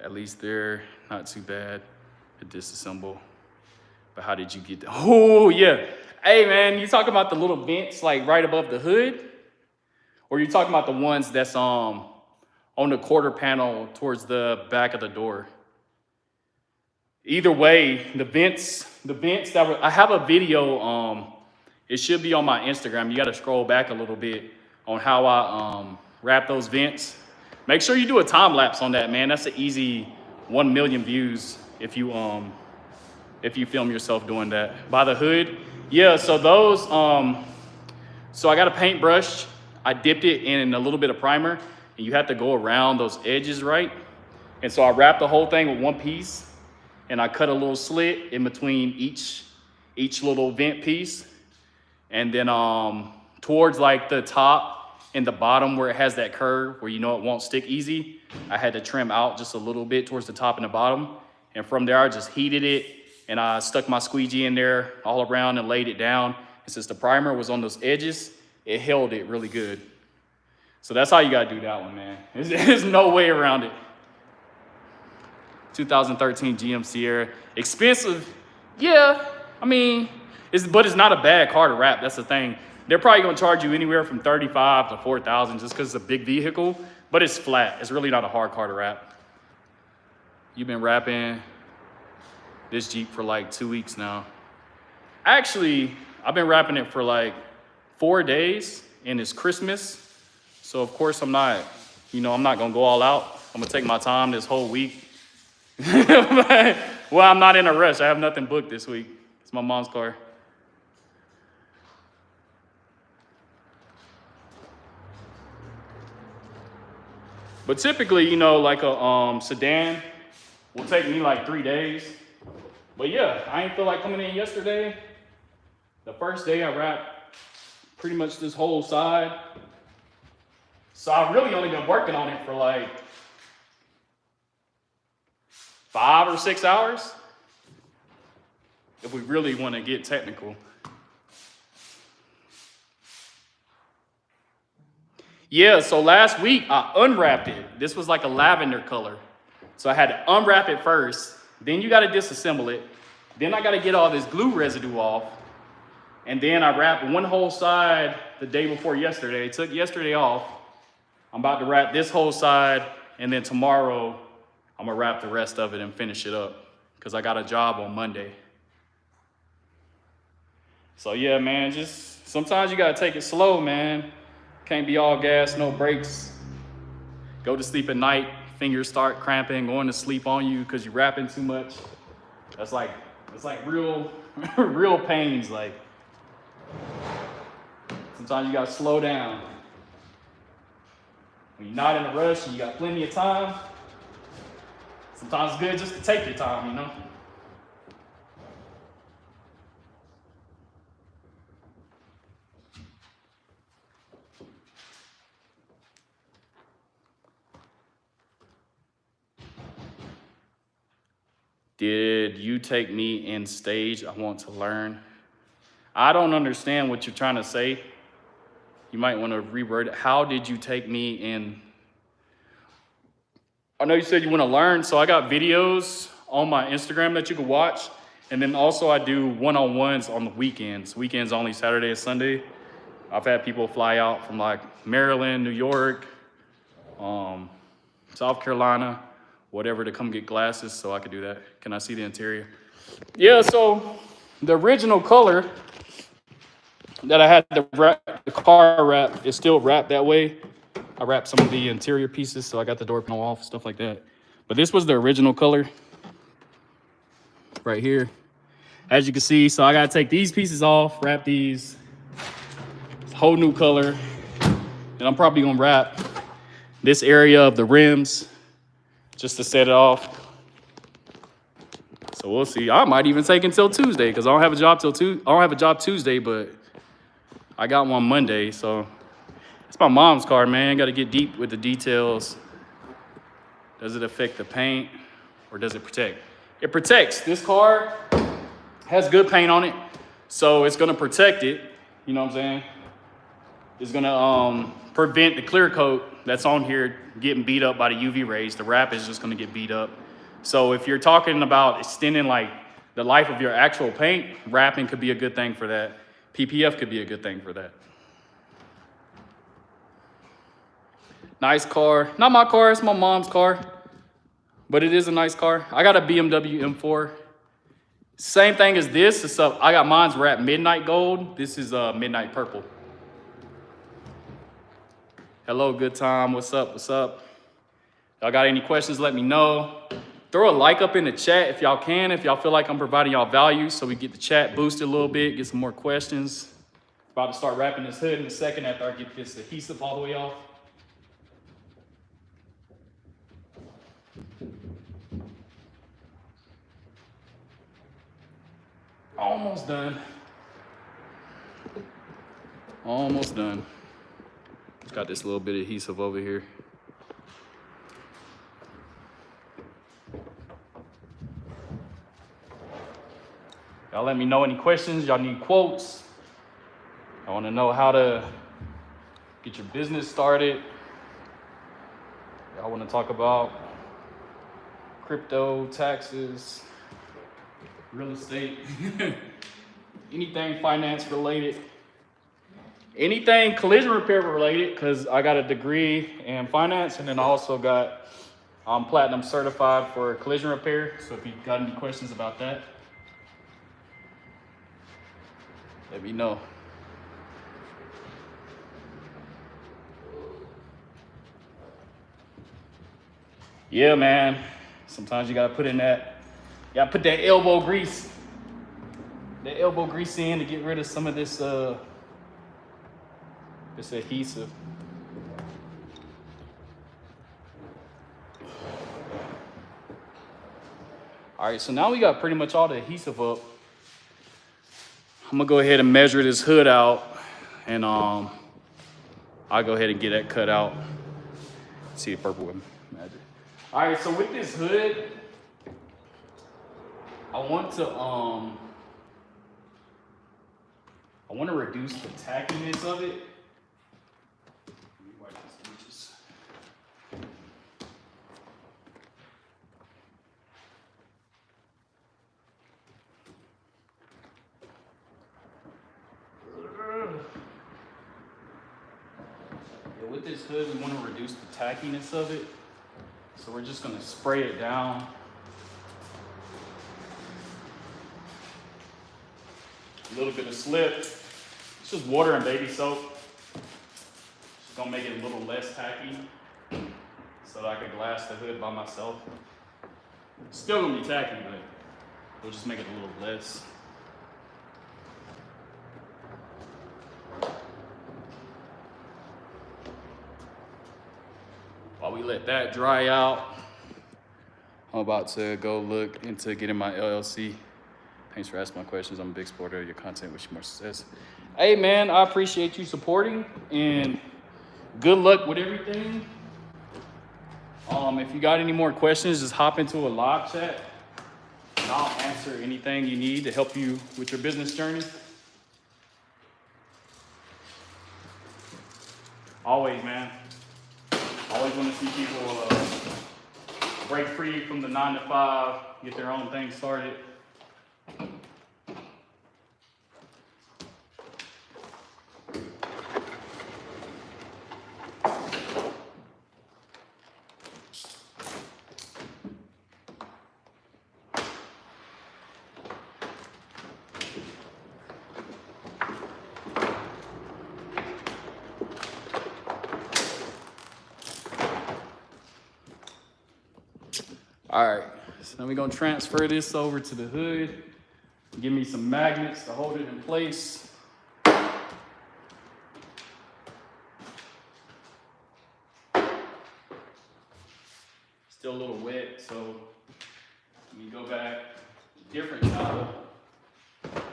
At least they're not too bad to disassemble. But how did you get that? Oh yeah. Hey man, you talking about the little vents like right above the hood? Or you talking about the ones that's on the quarter panel towards the back of the door? Either way, the vents that were, I have a video, it should be on my Instagram. You gotta scroll back a little bit on how I wrap those vents. Make sure you do a time lapse on that, man. That's an easy 1 million views if you film yourself doing that. By the hood, yeah, so those, so I got a paintbrush. I dipped it in a little bit of primer, and you have to go around those edges, right? And so I wrapped the whole thing with one piece, and I cut a little slit in between each little vent piece. And then towards like the top and the bottom where it has that curve where you know it won't stick easy, I had to trim out just a little bit towards the top and the bottom. And from there, I just heated it, and I stuck my squeegee in there all around and laid it down. And since the primer was on those edges, it held it really good. So that's how you gotta do that one, man. There's no way around it. 2013 GM Sierra. Expensive, yeah. I mean, but it's not a bad car to wrap, that's the thing. They're probably gonna charge you anywhere from $35,000 to $4,000 just because it's a big vehicle, but it's flat. It's really not a hard car to wrap. You've been wrapping this Jeep for like 2 weeks now. Actually, I've been wrapping it for like 4 days, and it's Christmas. So of course I'm not gonna go all out. I'm gonna take my time this whole week. Well, I'm not in a rush. I have nothing booked this week. It's my mom's car. But typically, you know, like a sedan will take me like 3 days. But yeah, I ain't feel like coming in yesterday. The first day I wrapped pretty much this whole side. So I've really only been working on it for like 5 or 6 hours, if we really want to get technical. Yeah, so last week I unwrapped it. This was like a lavender color. So I had to unwrap it first, then you got to disassemble it. Then I got to get all this glue residue off. And then I wrapped one whole side the day before yesterday. Took yesterday off. I'm about to wrap this whole side, and then tomorrow I'm gonna wrap the rest of it and finish it up because I got a job on Monday. So yeah, man, just sometimes you gotta take it slow, man. Can't be all gas, no brakes. Go to sleep at night, fingers start cramping, going to sleep on you because you're rapping too much. It's like real, real pains. Like sometimes you gotta slow down. When you're not in a rush and you got plenty of time, sometimes it's good just to take your time, you know? Did you take me in stage? I want to learn. I don't understand what you're trying to say. You might want to reword it. How did you take me in? I know you said you want to learn, so I got videos on my Instagram that you can watch. And then also I do one-on-ones on the weekends. Weekends only, Saturday and Sunday. I've had people fly out from like Maryland, New York, South Carolina, whatever, to come get glasses, so I could do that. Can I see the interior? Yeah, so the original color that I had the car wrap is still wrapped that way. I wrapped some of the interior pieces, so I got the door panel off, stuff like that. But this was the original color right here. As you can see, so I gotta take these pieces off, wrap these, whole new color. And I'm probably gonna wrap this area of the rims just to set it off. So we'll see. I might even take until Tuesday because I don't have a job Tuesday, but I got one Monday. So it's my mom's car, man. Got to get deep with the details. Does it affect the paint or does it protect? It protects. This car has good paint on it, so it's gonna protect it. You know what I'm saying? It's gonna prevent the clear coat that's on here getting beat up by the UV rays. The wrap is just gonna get beat up. So if you're talking about extending like the life of your actual paint, wrapping could be a good thing for that. PPF could be a good thing for that. Nice car. Not my car, it's my mom's car. But it is a nice car. I got a BMW M4. Same thing as this. It's up. I got mine's wrapped midnight gold. This is midnight purple. Hello, good time. What's up? What's up? Y'all got any questions, let me know. Throw a like up in the chat if y'all can, if y'all feel like I'm providing y'all value, so we get the chat boosted a little bit, get some more questions. About to start wrapping this hood in a second after I get this adhesive all the way off. Almost done. Almost done. Got this little bit of adhesive over here. Y'all let me know any questions. Y'all need quotes. I want to know how to get your business started. Y'all want to talk about crypto, taxes, real estate, anything finance related, anything collision repair related, because I got a degree in finance, and then I also got platinum certified for collision repair. So if you got any questions about that, let me know. Yeah, man. Sometimes you gotta put in that, you gotta put that elbow grease in to get rid of some of this this adhesive. All right, so now we got pretty much all the adhesive up. I'm gonna go ahead and measure this hood out, and I'll go ahead and get that cut out. See the purple one. Magic. All right, so with this hood, I want to reduce the tackiness of it. Let me wipe these edges. Yeah, with this hood, we want to reduce the tackiness of it. So we're just going to spray it down. A little bit of slip. It's just water and baby soap. Just gonna make it a little less tacky so that I can glass the hood by myself. It's still gonna be tacky, but we'll just make it a little less. While we let that dry out, I'm about to go look into getting my LLC. Thanks for asking my questions. I'm a big supporter of your content. Wish you more success. Hey, man, I appreciate you supporting, and good luck with everything. If you got any more questions, just hop into a live chat. I'll answer anything you need to help you with your business journey. Always, man. Always want to see people break free from the 9 to 5, get their own thing started. All right, so then we're gonna transfer this over to the hood. Give me some magnets to hold it in place. Still a little wet, so let me go back, different towel.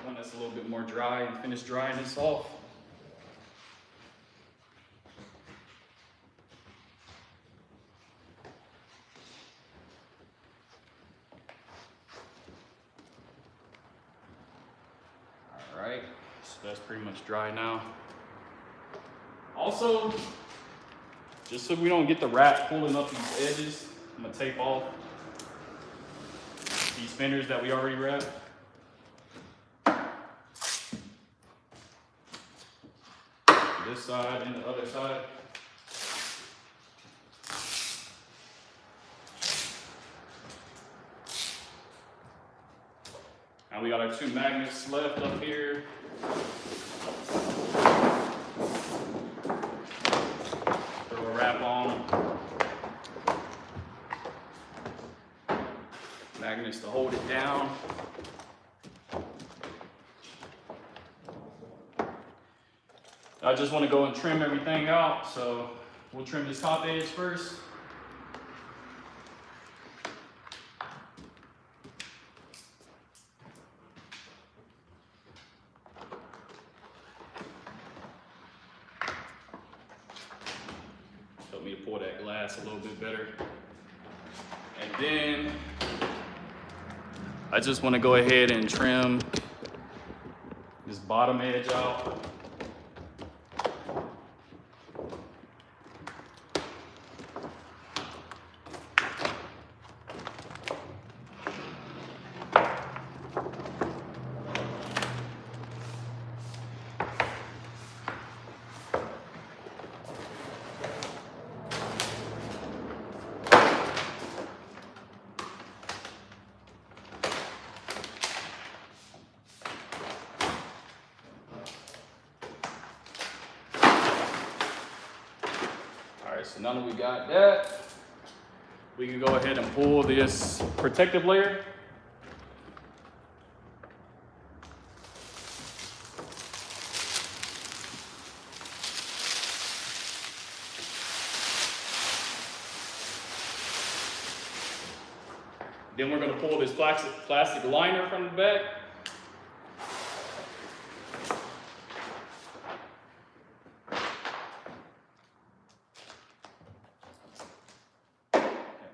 One that's a little bit more dry and finish drying this off. All right, so that's pretty much dry now. Also, just so we don't get the wrap pulling up these edges, I'm gonna tape off these fenders that we already wrapped. This side and the other side. Now we got our 2 magnets left up here. Throw a wrap on. Magnets to hold it down. I just want to go and trim everything out, so we'll trim this top edge first. Help me to pour that glass a little bit better. And then I just want to go ahead and trim this bottom edge out. So now that we got that, we can go ahead and pull this protective layer. Then we're going to pull this plastic liner from the back.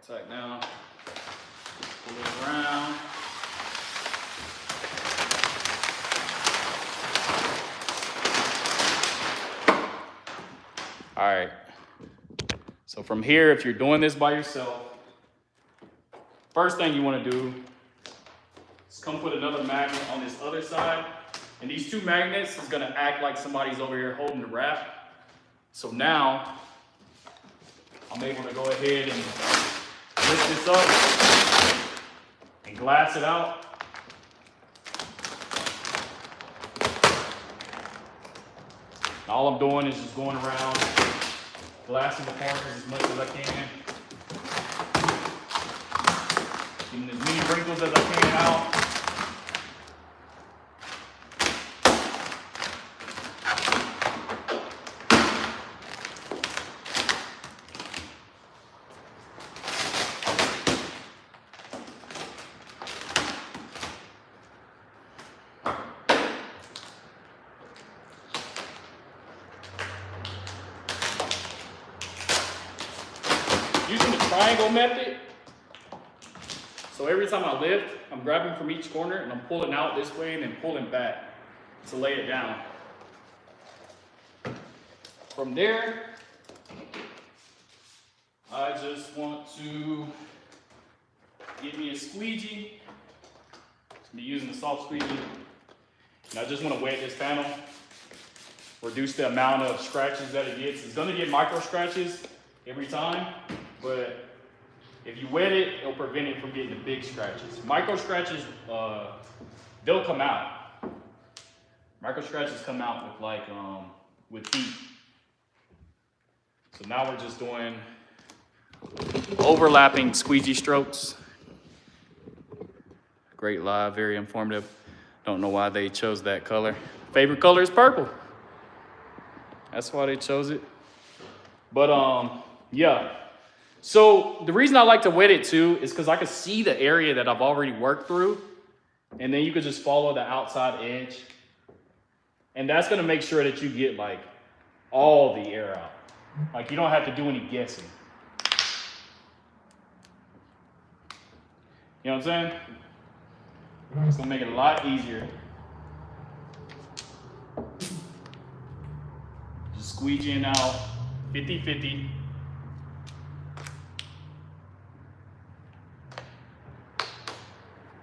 Tight now, pull it around. All right, so from here, if you're doing this by yourself, first thing you want to do is come put another magnet on this other side, and these 2 magnets is going to act like somebody's over here holding the wrap. So now I'm able to go ahead and lift this up and glass it out. And all I'm doing is just going around glassing the corners as much as I can. Getting as many wrinkles as I can out. Using the triangle method, so every time I lift, I'm grabbing from each corner and I'm pulling out this way and then pulling back to lay it down. From there, I just want to get me a squeegee. I'm using the soft squeegee. And I just want to wet this panel. Reduce the amount of scratches that it gets. It's going to get micro scratches every time, but if you wet it, it'll prevent it from getting the big scratches. Micro scratches, they'll come out. Micro scratches come out with like, with heat. So now we're just doing overlapping squeegee strokes. Great live, very informative. Don't know why they chose that color. Favorite color is purple. That's why they chose it. But yeah. So the reason I like to wet it too is because I can see the area that I've already worked through. And then you could just follow the outside edge. And that's gonna make sure that you get like all the air out. Like you don't have to do any guessing. You know what I'm saying? It's gonna make it a lot easier. Just squeegeeing out 50-50.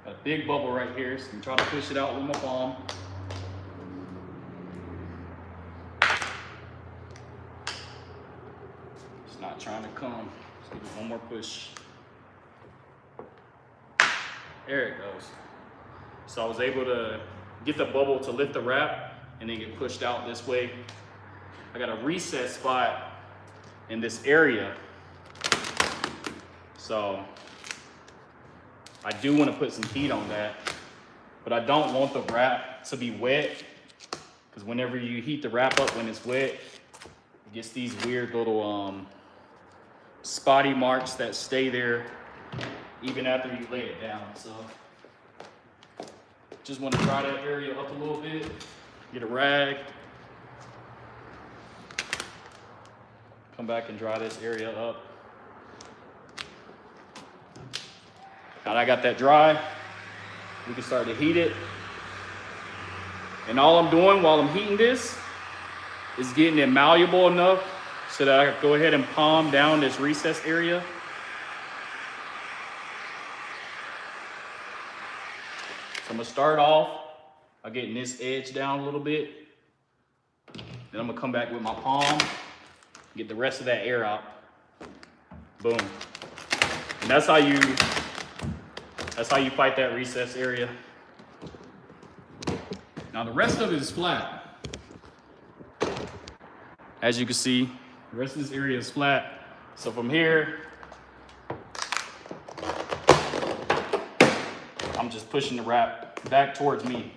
Got a big bubble right here, so I'm trying to push it out with my palm. It's not trying to come. Just give it one more push. There it goes. So I was able to get the bubble to lift the wrap and then get pushed out this way. I got a recess spot in this area. So I do want to put some heat on that, but I don't want the wrap to be wet because whenever you heat the wrap up when it's wet, it gets these weird little spotty marks that stay there even after you lay it down. So just want to dry that area up a little bit, get a rag, come back and dry this area up. Now that I got that dry, we can start to heat it. And all I'm doing while I'm heating this is getting it malleable enough so that I can go ahead and palm down this recess area. So I'm gonna start off by getting this edge down a little bit. Then I'm gonna come back with my palm, get the rest of that air out. Boom. And that's how you fight that recess area. Now the rest of it is flat. As you can see, the rest of this area is flat. So from here, I'm just pushing the wrap back towards me.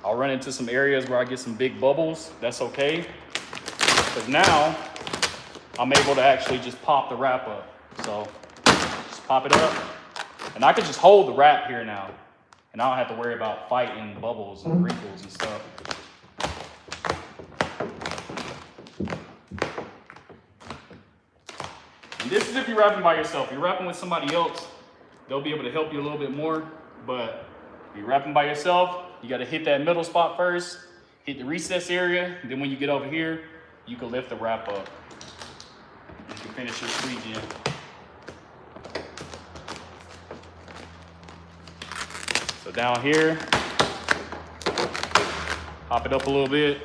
I'll run into some areas where I get some big bubbles. That's okay. Because now I'm able to actually just pop the wrap up. So just pop it up. And I can just hold the wrap here now. And I don't have to worry about fighting bubbles and wrinkles and stuff. And this is if you're rapping by yourself. If you're rapping with somebody else, they'll be able to help you a little bit more. But if you're rapping by yourself, you gotta hit that middle spot first, hit the recess area. Then when you get over here, you can lift the wrap up. You can finish your squeegee. So down here, pop it up a little bit.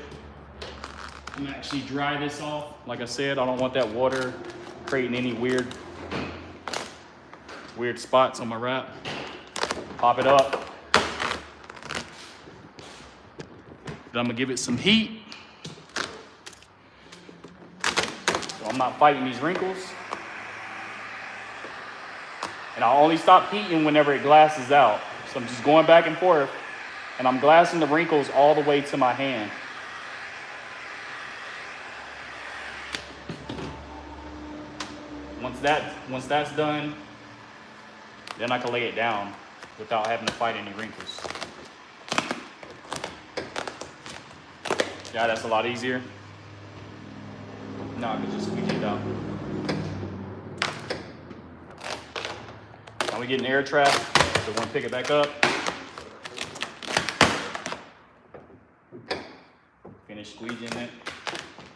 I'm gonna actually dry this off. Like I said, I don't want that water creating any weird spots on my wrap. Pop it up. Then I'm gonna give it some heat. So I'm not fighting these wrinkles. And I'll only stop heating whenever it glasses out. So I'm just going back and forth, and I'm glassing the wrinkles all the way to my hand. Once that's done, then I can lay it down without having to fight any wrinkles. Yeah, that's a lot easier. Now I can just squeeze it out. we get an air trap, so we're gonna pick it back up. Finish squeezing it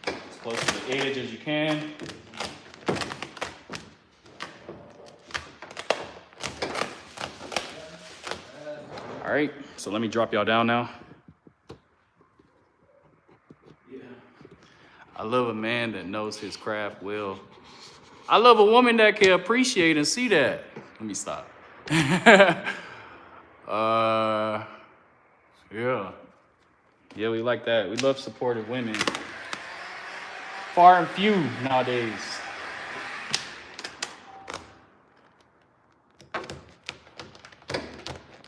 as close to the edge as you can. All right, so let me drop y'all down now. Yeah. I love a man that knows his craft well. I love a woman that can appreciate and see that. Let me stop. Yeah. Yeah, we like that. We love supportive women. Far and few nowadays.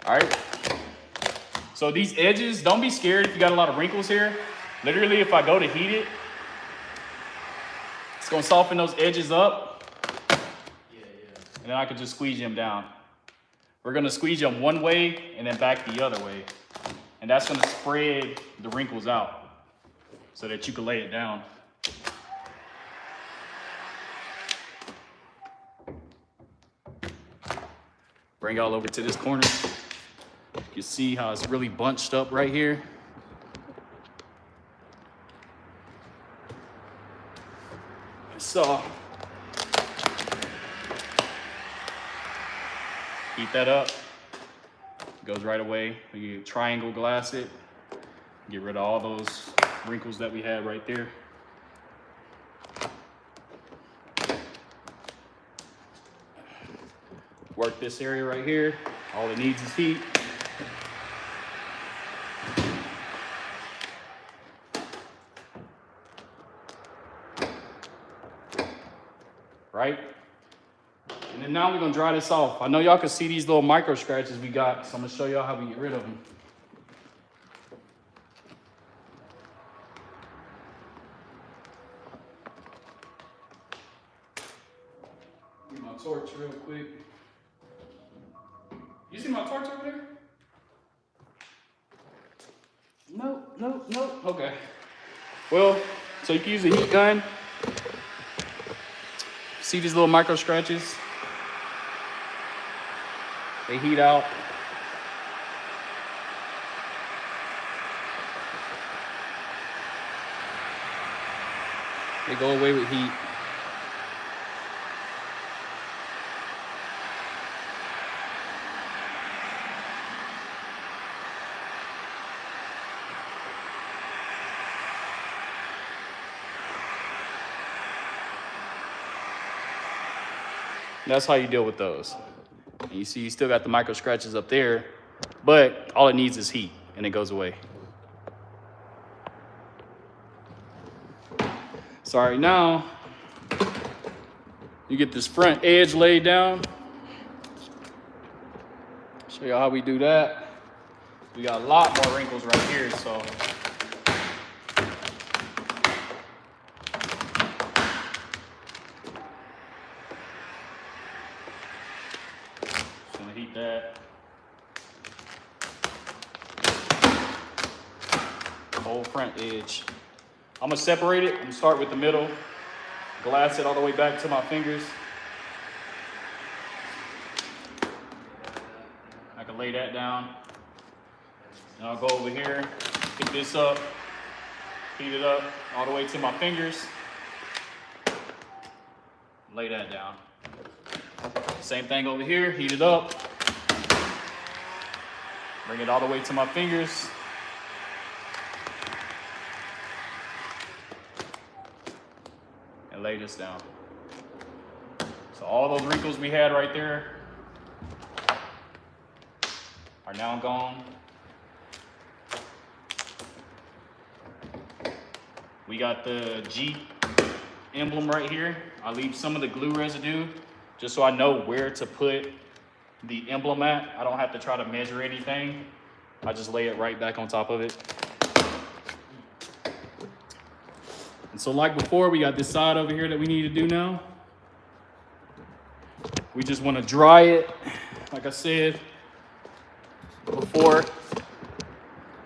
All right. So these edges, don't be scared if you got a lot of wrinkles here. Literally, if I go to heat it, it's gonna soften those edges up. And then I can just squeeze them down. We're gonna squeeze them one way and then back the other way. And that's gonna spread the wrinkles out so that you can lay it down. Bring y'all over to this corner. You see how it's really bunched up right here. So, heat that up. Goes right away. You triangle glass it. Get rid of all those wrinkles that we had right there. Work this area right here. All it needs is heat. Right? And then now we're gonna dry this off. I know y'all can see these little micro scratches we got, so I'm gonna show y'all how we get rid of them. Get my torch real quick. You see my torch over there? No. Okay. Well, so you can use a heat gun. See these little micro scratches? They heat out. They go away with heat. That's how you deal with those. And you see you still got the micro scratches up there, but all it needs is heat and it goes away. So all right, now you get this front edge laid down. Show you how we do that. We got a lot more wrinkles right here, so heat that. Whole front edge. I'm gonna separate it. I'm gonna start with the middle, glass it all the way back to my fingers. I can lay that down. And I'll go over here, pick this up, heat it up all the way to my fingers. Lay that down. Same thing over here, heat it up. Bring it all the way to my fingers. And lay this down. So all those wrinkles we had right there are now gone. We got the Jeep emblem right here. I leave some of the glue residue just so I know where to put the emblem at. I don't have to try to measure anything. I just lay it right back on top of it. And so like before, we got this side over here that we need to do now. We just want to dry it. Like I said before,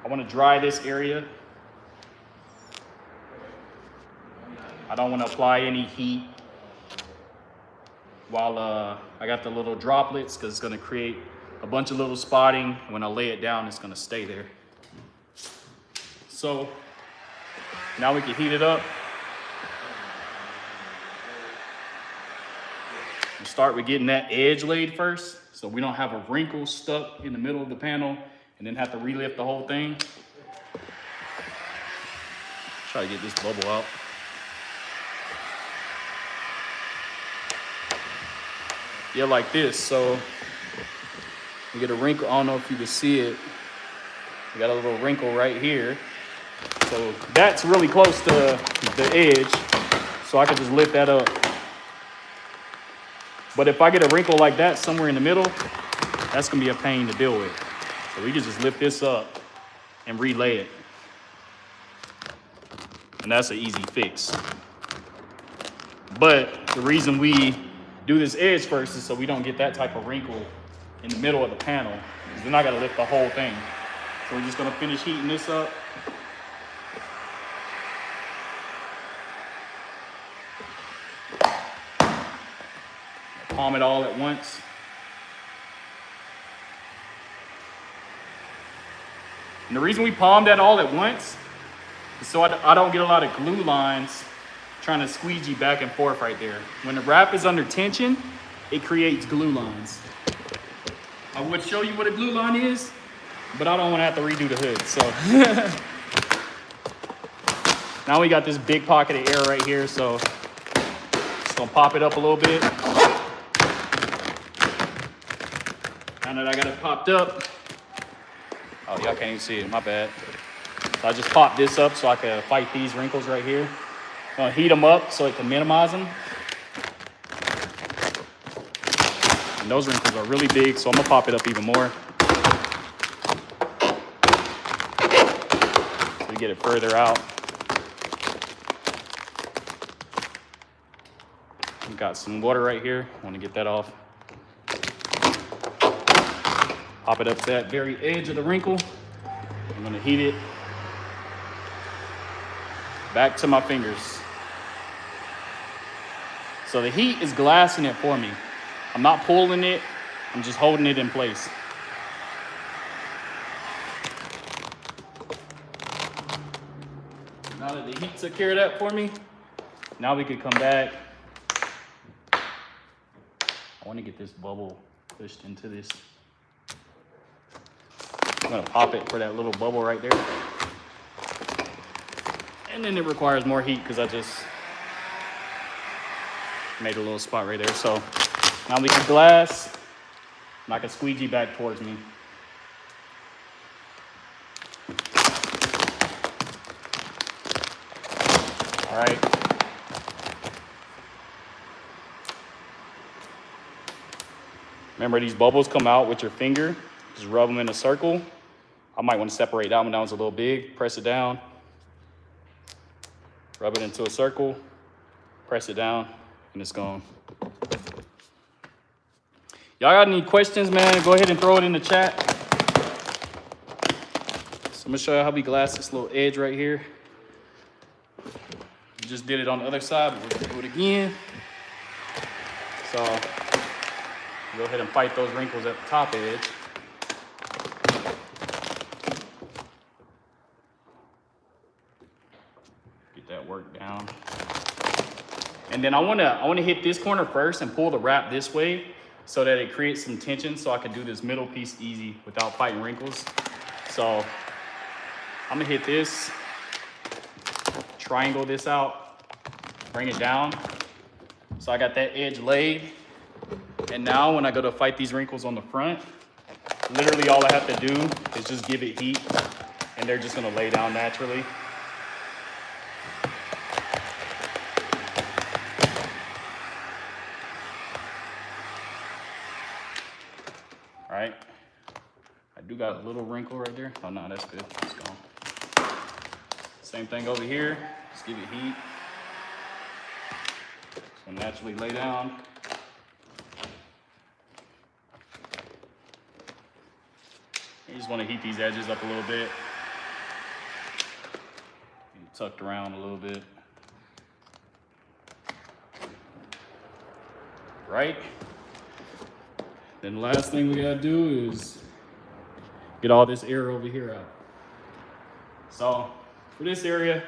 I want to dry this area. I don't want to apply any heat. while I got the little droplets, because it's gonna create a bunch of little spotting. When I lay it down, it's gonna stay there. So now we can heat it up. We'll start with getting that edge laid first, so we don't have a wrinkle stuck in the middle of the panel and then have to relift the whole thing. Try to get this bubble out. Yeah, like this. So we get a wrinkle. I don't know if you can see it. We got a little wrinkle right here. So that's really close to the edge. So I can just lift that up. But if I get a wrinkle like that somewhere in the middle, that's gonna be a pain to deal with. So we can just lift this up and relay it. And that's an easy fix. But the reason we do this edge first is so we don't get that type of wrinkle in the middle of the panel, because then I gotta lift the whole thing. So we're just gonna finish heating this up. Palm it all at once. And the reason we palm that all at once is so I don't get a lot of glue lines trying to squeegee back and forth right there. When the wrap is under tension, it creates glue lines. I would show you what a glue line is, but I don't want to have to redo the hood, so. Now we got this big pocket of air right here, so just gonna pop it up a little bit. Now that I got it popped up, oh, y'all can't even see it, my bad. So I just popped this up so I can fight these wrinkles right here. I'm gonna heat them up so it can minimize them. And those wrinkles are really big, so I'm gonna pop it up even more. So we get it further out. We got some water right here. I wanna get that off. Pop it up to that very edge of the wrinkle. I'm gonna heat it back to my fingers. So the heat is glassing it for me. I'm not pulling it, I'm just holding it in place. Now that the heat took care of that for me, now we can come back. I wanna get this bubble pushed into this. I'm gonna pop it for that little bubble right there. And then it requires more heat because I just made a little spot right there. So now we can glass, and I can squeegee back towards me. All right. Remember, these bubbles come out with your finger. Just rub them in a circle. I might want to separate that one down. It's a little big. Press it down. Rub it into a circle. Press it down, and it's gone. Y'all got any questions, man? Go ahead and throw it in the chat. So I'm gonna show you how we glass this little edge right here. We just did it on the other side, but we'll do it again. So go ahead and fight those wrinkles at the top edge. Get that work down. And then I wanna hit this corner first and pull the wrap this way so that it creates some tension so I can do this middle piece easy without fighting wrinkles. So I'm gonna hit this, triangle this out, bring it down. So I got that edge laid. And now when I go to fight these wrinkles on the front, literally all I have to do is just give it heat and they're just gonna lay down naturally. All right, I do got a little wrinkle right there. Oh no, that's good, it's gone. Same thing over here, just give it heat. So naturally lay down. You just want to heat these edges up a little bit. Tucked around a little bit. right? Then the last thing we gotta do is get all this air over here out. So for this area,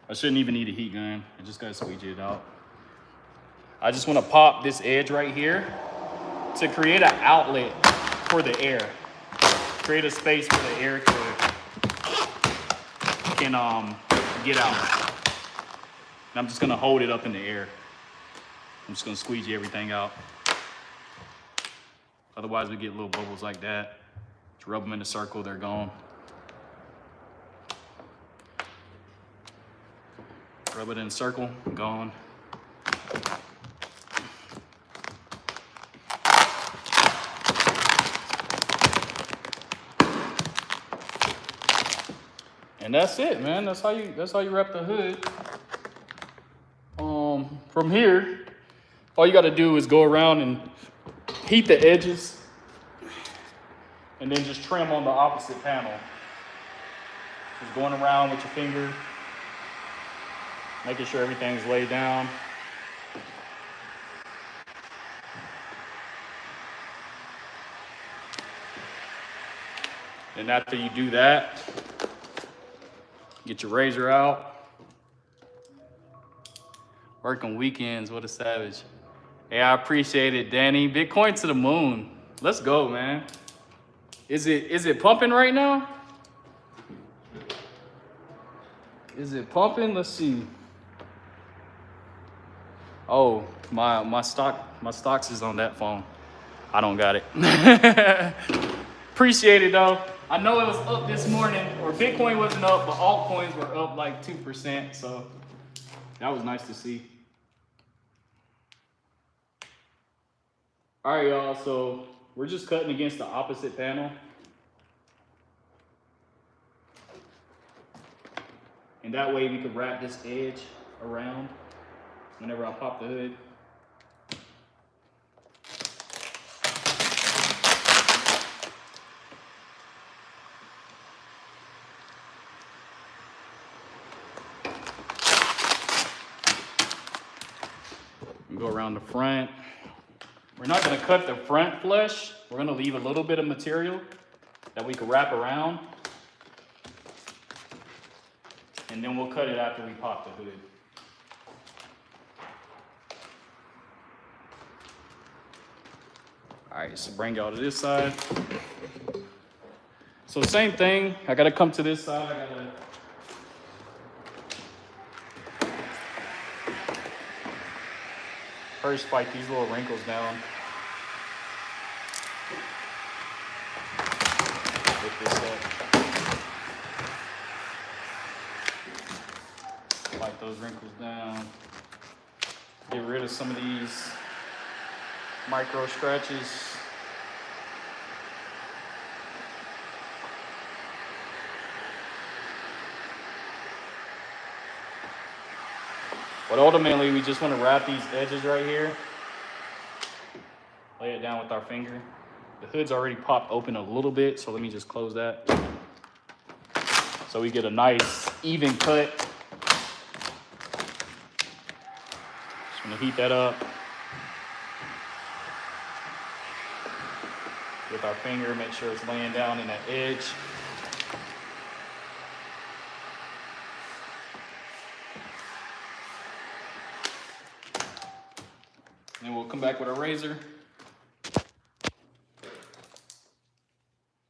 I shouldn't even need a heat gun. I just gotta squeegee it out. I just wanna pop this edge right here to create an outlet for the air. Create a space where the air can get out. And I'm just gonna hold it up in the air. I'm just gonna squeegee everything out. Otherwise we get little bubbles like that. Just rub them in a circle, they're gone. Rub it in a circle, gone. And that's it, man. That's how you wrap the hood. From here, all you gotta do is go around and heat the edges and then just trim on the opposite panel. Just going around with your finger, making sure everything's laid down. And after you do that, get your razor out. Working weekends, what a savage. Hey, I appreciate it, Danny. Bitcoin to the moon. Let's go, man. Is it pumping right now? Is it pumping? Let's see. Oh, my stocks is on that phone. I don't got it. Appreciate it though. I know it was up this morning, or Bitcoin wasn't up, but altcoins were up like 2%. So that was nice to see. All right, y'all. So we're just cutting against the opposite panel. And that way we could wrap this edge around whenever I pop the hood. Go around the front. We're not gonna cut the front flush. We're gonna leave a little bit of material that we can wrap around. And then we'll cut it after we pop the hood. All right, so bring y'all to this side. So same thing, I gotta come to this side. I gotta first fight these little wrinkles down. Lift this up. Fight those wrinkles down. Get rid of some of these micro scratches. But ultimately, we just want to wrap these edges right here. Lay it down with our finger. The hood's already popped open a little bit, so let me just close that. So we get a nice, even cut. Just want to heat that up. With our finger, make sure it's laying down in that edge. Then we'll come back with a razor.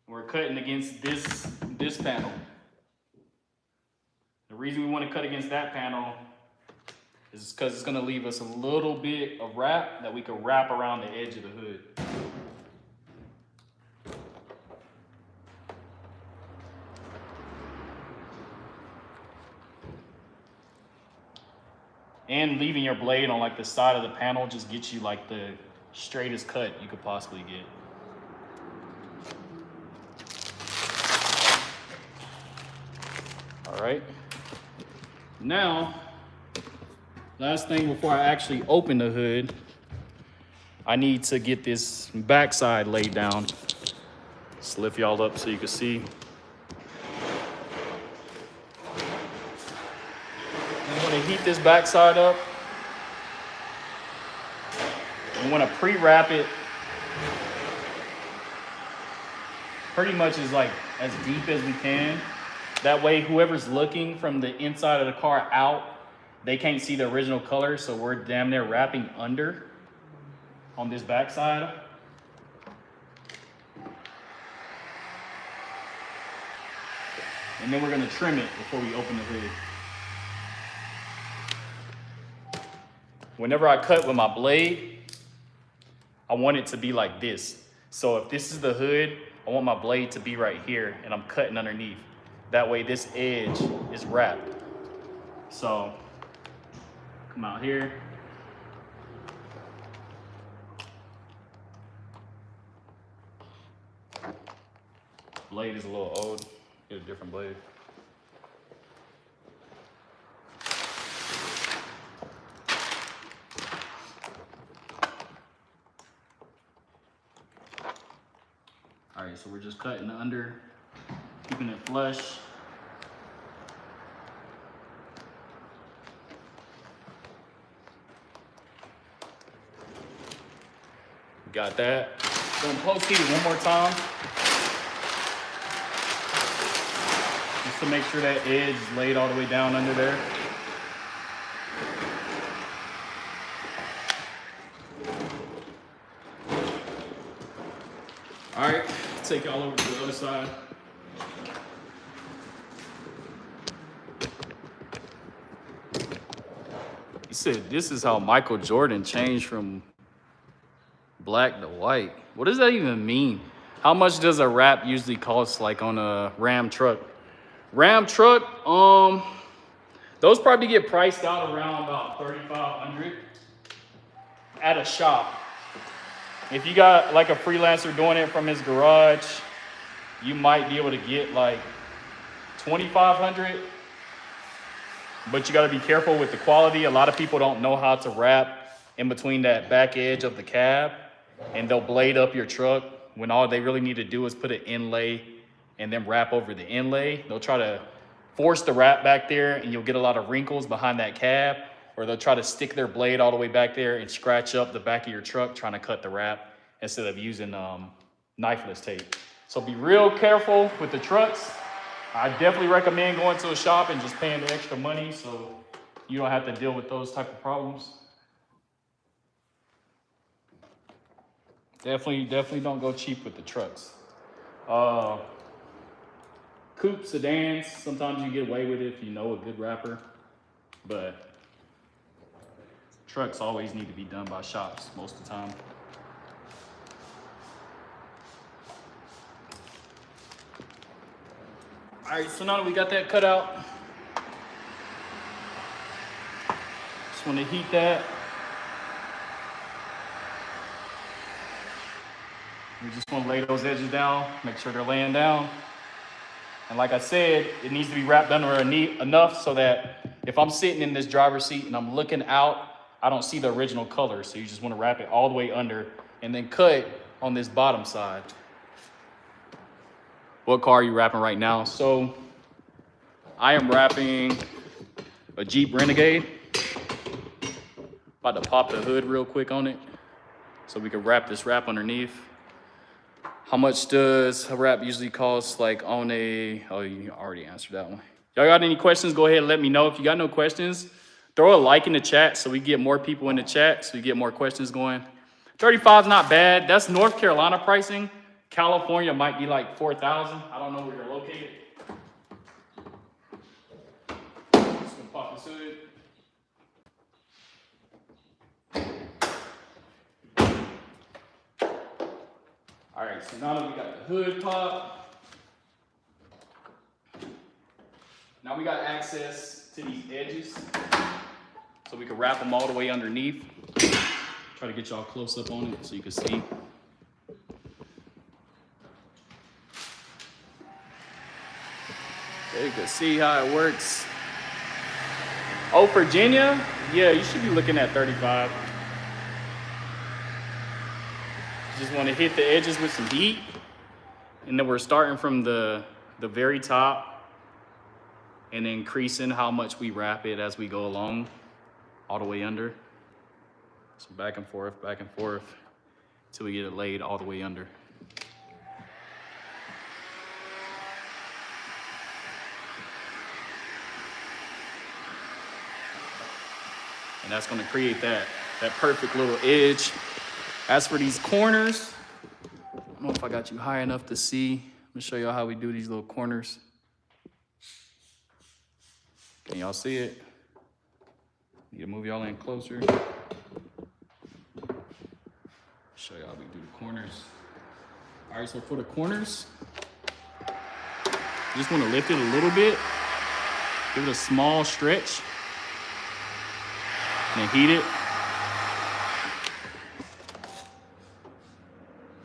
We're cutting against this panel. The reason we want to cut against that panel is because it's going to leave us a little bit of wrap that we can wrap around the edge of the hood. And leaving your blade on like the side of the panel just gets you like the straightest cut you could possibly get. All right. Now, last thing before I actually open the hood, I need to get this backside laid down. Just lift y'all up so you can see. I'm gonna heat this backside up. We want to pre-wrap it pretty much as like as deep as we can. That way, whoever's looking from the inside of the car out, they can't see the original color. So we're damn near wrapping under on this back side. And then we're gonna trim it before we open the hood. Whenever I cut with my blade, I want it to be like this. So if this is the hood, I want my blade to be right here and I'm cutting underneath. That way this edge is wrapped. So come out here. Blade is a little old. Get a different blade. All right, so we're just cutting under, keeping it flush. Got that. Gonna post heat it one more time. Just to make sure that edge is laid all the way down under there. All right, take y'all over to the other side. He said this is how Michael Jordan changed from black to white. What does that even mean? How much does a wrap usually cost, like on a Ram truck? Ram truck, those probably get priced out around about $3,500 at a shop. If you got like a freelancer doing it from his garage, you might be able to get like $2,500. But you got to be careful with the quality. A lot of people don't know how to wrap in between that back edge of the cab, and they'll blade up your truck when all they really need to do is put an inlay and then wrap over the inlay. They'll try to force the wrap back there and you'll get a lot of wrinkles behind that cab, or they'll try to stick their blade all the way back there and scratch up the back of your truck trying to cut the wrap instead of using knifeless tape. So be real careful with the trucks. I definitely recommend going to a shop and just paying the extra money so you don't have to deal with those type of problems. Definitely don't go cheap with the trucks. Coupe sedans, sometimes you get away with it if you know a good wrapper, but trucks always need to be done by shops most of the time. All right, so now that we got that cut out, just want to heat that. We just want to lay those edges down, make sure they're laying down. And like I said, it needs to be wrapped under enough so that if I'm sitting in this driver's seat and I'm looking out, I don't see the original color. So you just want to wrap it all the way under and then cut on this bottom side. What car are you wrapping right now? So I am wrapping a Jeep Renegade. About to pop the hood real quick on it so we can wrap this wrap underneath. How much does a wrap usually cost, like on a, oh, you already answered that one. Y'all got any questions? Go ahead and let me know. If you got no questions, throw a like in the chat so we get more people in the chat, so we get more questions going. 35 is not bad. That's North Carolina pricing. California might be like 4,000. I don't know where you're located. Just gonna pop this hood. All right, so now that we got the hood pop, now we got access to these edges, so we can wrap them all the way underneath. Try to get y'all close up on it so you can see. There you can see how it works. Oh, Virginia? Yeah, you should be looking at 35. Just want to hit the edges with some heat. And then we're starting from the very top and increasing how much we wrap it as we go along, all the way under. So back and forth, till we get it laid all the way under. And that's gonna create that perfect little edge. As for these corners, I don't know if I got you high enough to see. Let me show y'all how we do these little corners. Can y'all see it? Need to move y'all in closer. Show y'all how we do the corners. All right, so for the corners, you just wanna lift it a little bit, give it a small stretch, and then heat it.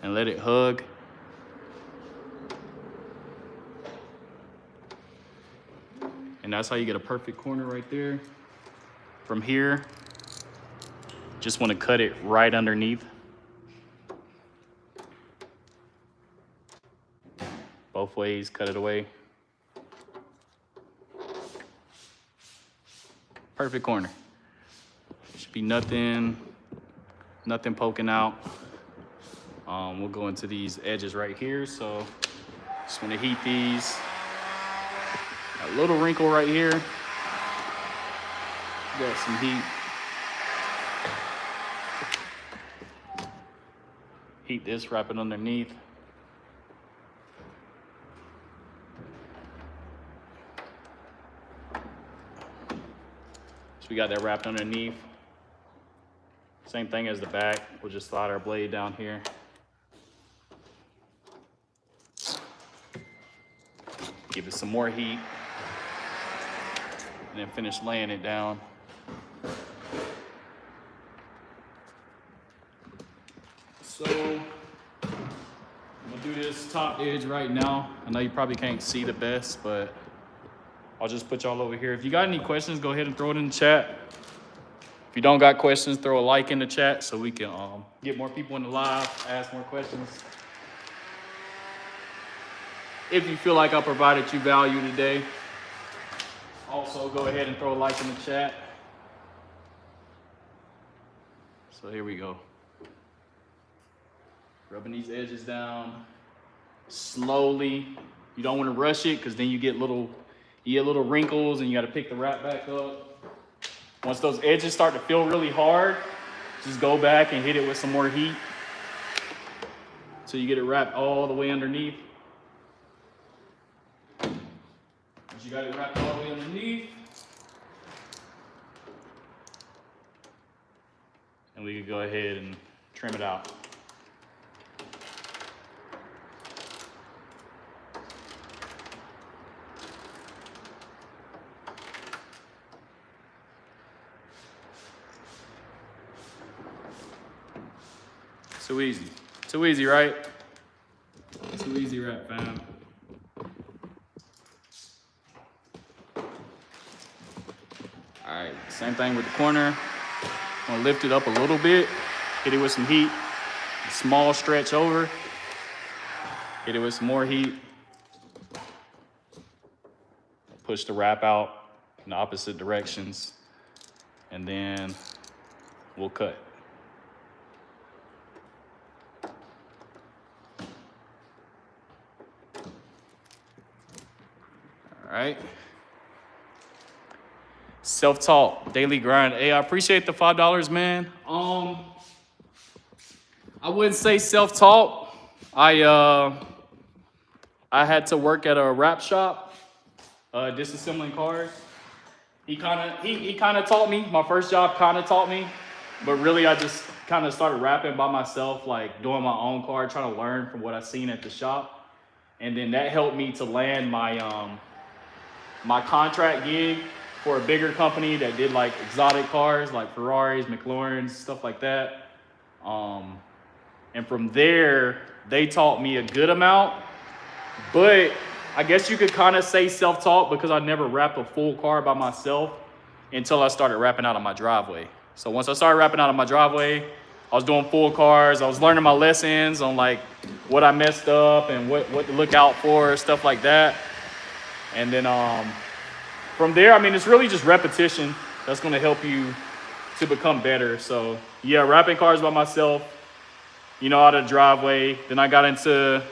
And let it hug. And that's how you get a perfect corner right there. From here, just want to cut it right underneath. Both ways, cut it away. Perfect corner. Should be nothing poking out. We'll go into these edges right here. So just want to heat these. A little wrinkle right here. Got some heat. Heat this, wrap it underneath. So we got that wrapped underneath. Same thing as the back. We'll just slide our blade down here. Give it some more heat. And then finish laying it down. So, I'm gonna do this top edge right now. I know you probably can't see the best, but I'll just put y'all over here. If you got any questions, go ahead and throw it in the chat. If you don't got questions, throw a like in the chat so we can get more people in the live, ask more questions. If you feel like I provided you value today, also go ahead and throw a like in the chat. So here we go. Rubbing these edges down slowly. You don't want to rush it because then you get little wrinkles and you got to pick the wrap back up. Once those edges start to feel really hard, just go back and hit it with some more heat so you get it wrapped all the way underneath. Once you got it wrapped all the way underneath, and we can go ahead and trim it out. Too easy. Too easy, right? Too easy, right, fam? All right, same thing with the corner. I'm gonna lift it up a little bit, hit it with some heat, a small stretch over, hit it with some more heat, push the wrap out in the opposite directions, and then we'll cut. All right. Self-taught, daily grind. Hey, I appreciate the $5, man. I wouldn't say self-taught. I had to work at a wrap shop, disassembling cars. He kind of taught me. My first job kind of taught me, but really I just kind of started rapping by myself, like doing my own car, trying to learn from what I seen at the shop, and then that helped me to land my my contract gig for a bigger company that did like exotic cars, like Ferraris, McLarens, stuff like that. And from there, they taught me a good amount, but I guess you could kind of say self-taught because I never wrapped a full car by myself until I started wrapping out on my driveway. So once I started wrapping out on my driveway, I was doing full cars. I was learning my lessons on like what I messed up and what to look out for, stuff like that. And then from there, I mean, it's really just repetition that's going to help you to become better. So yeah, wrapping cars by myself, you know, out of the driveway. Then I got into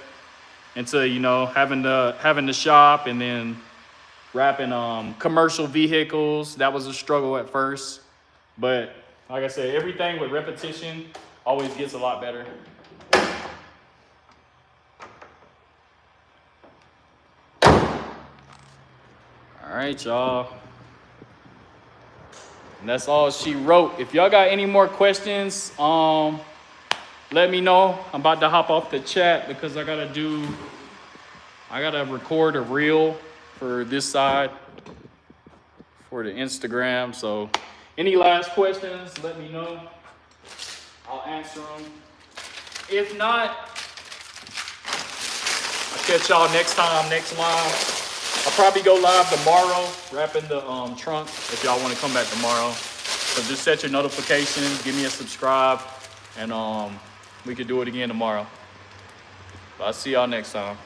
you know, having the shop, and then wrapping commercial vehicles. That was a struggle at first, but like I said, everything with repetition always gets a lot better. All right, y'all. And that's all she wrote. If y'all got any more questions, let me know. I'm about to hop off the chat because I gotta record a reel for this side for the Instagram. So any last questions, let me know. I'll answer them. If not, I'll catch y'all next time, next live. I'll probably go live tomorrow, wrapping the trunk, if y'all want to come back tomorrow. So just set your notifications, give me a subscribe, and we could do it again tomorrow. But I'll see y'all next time.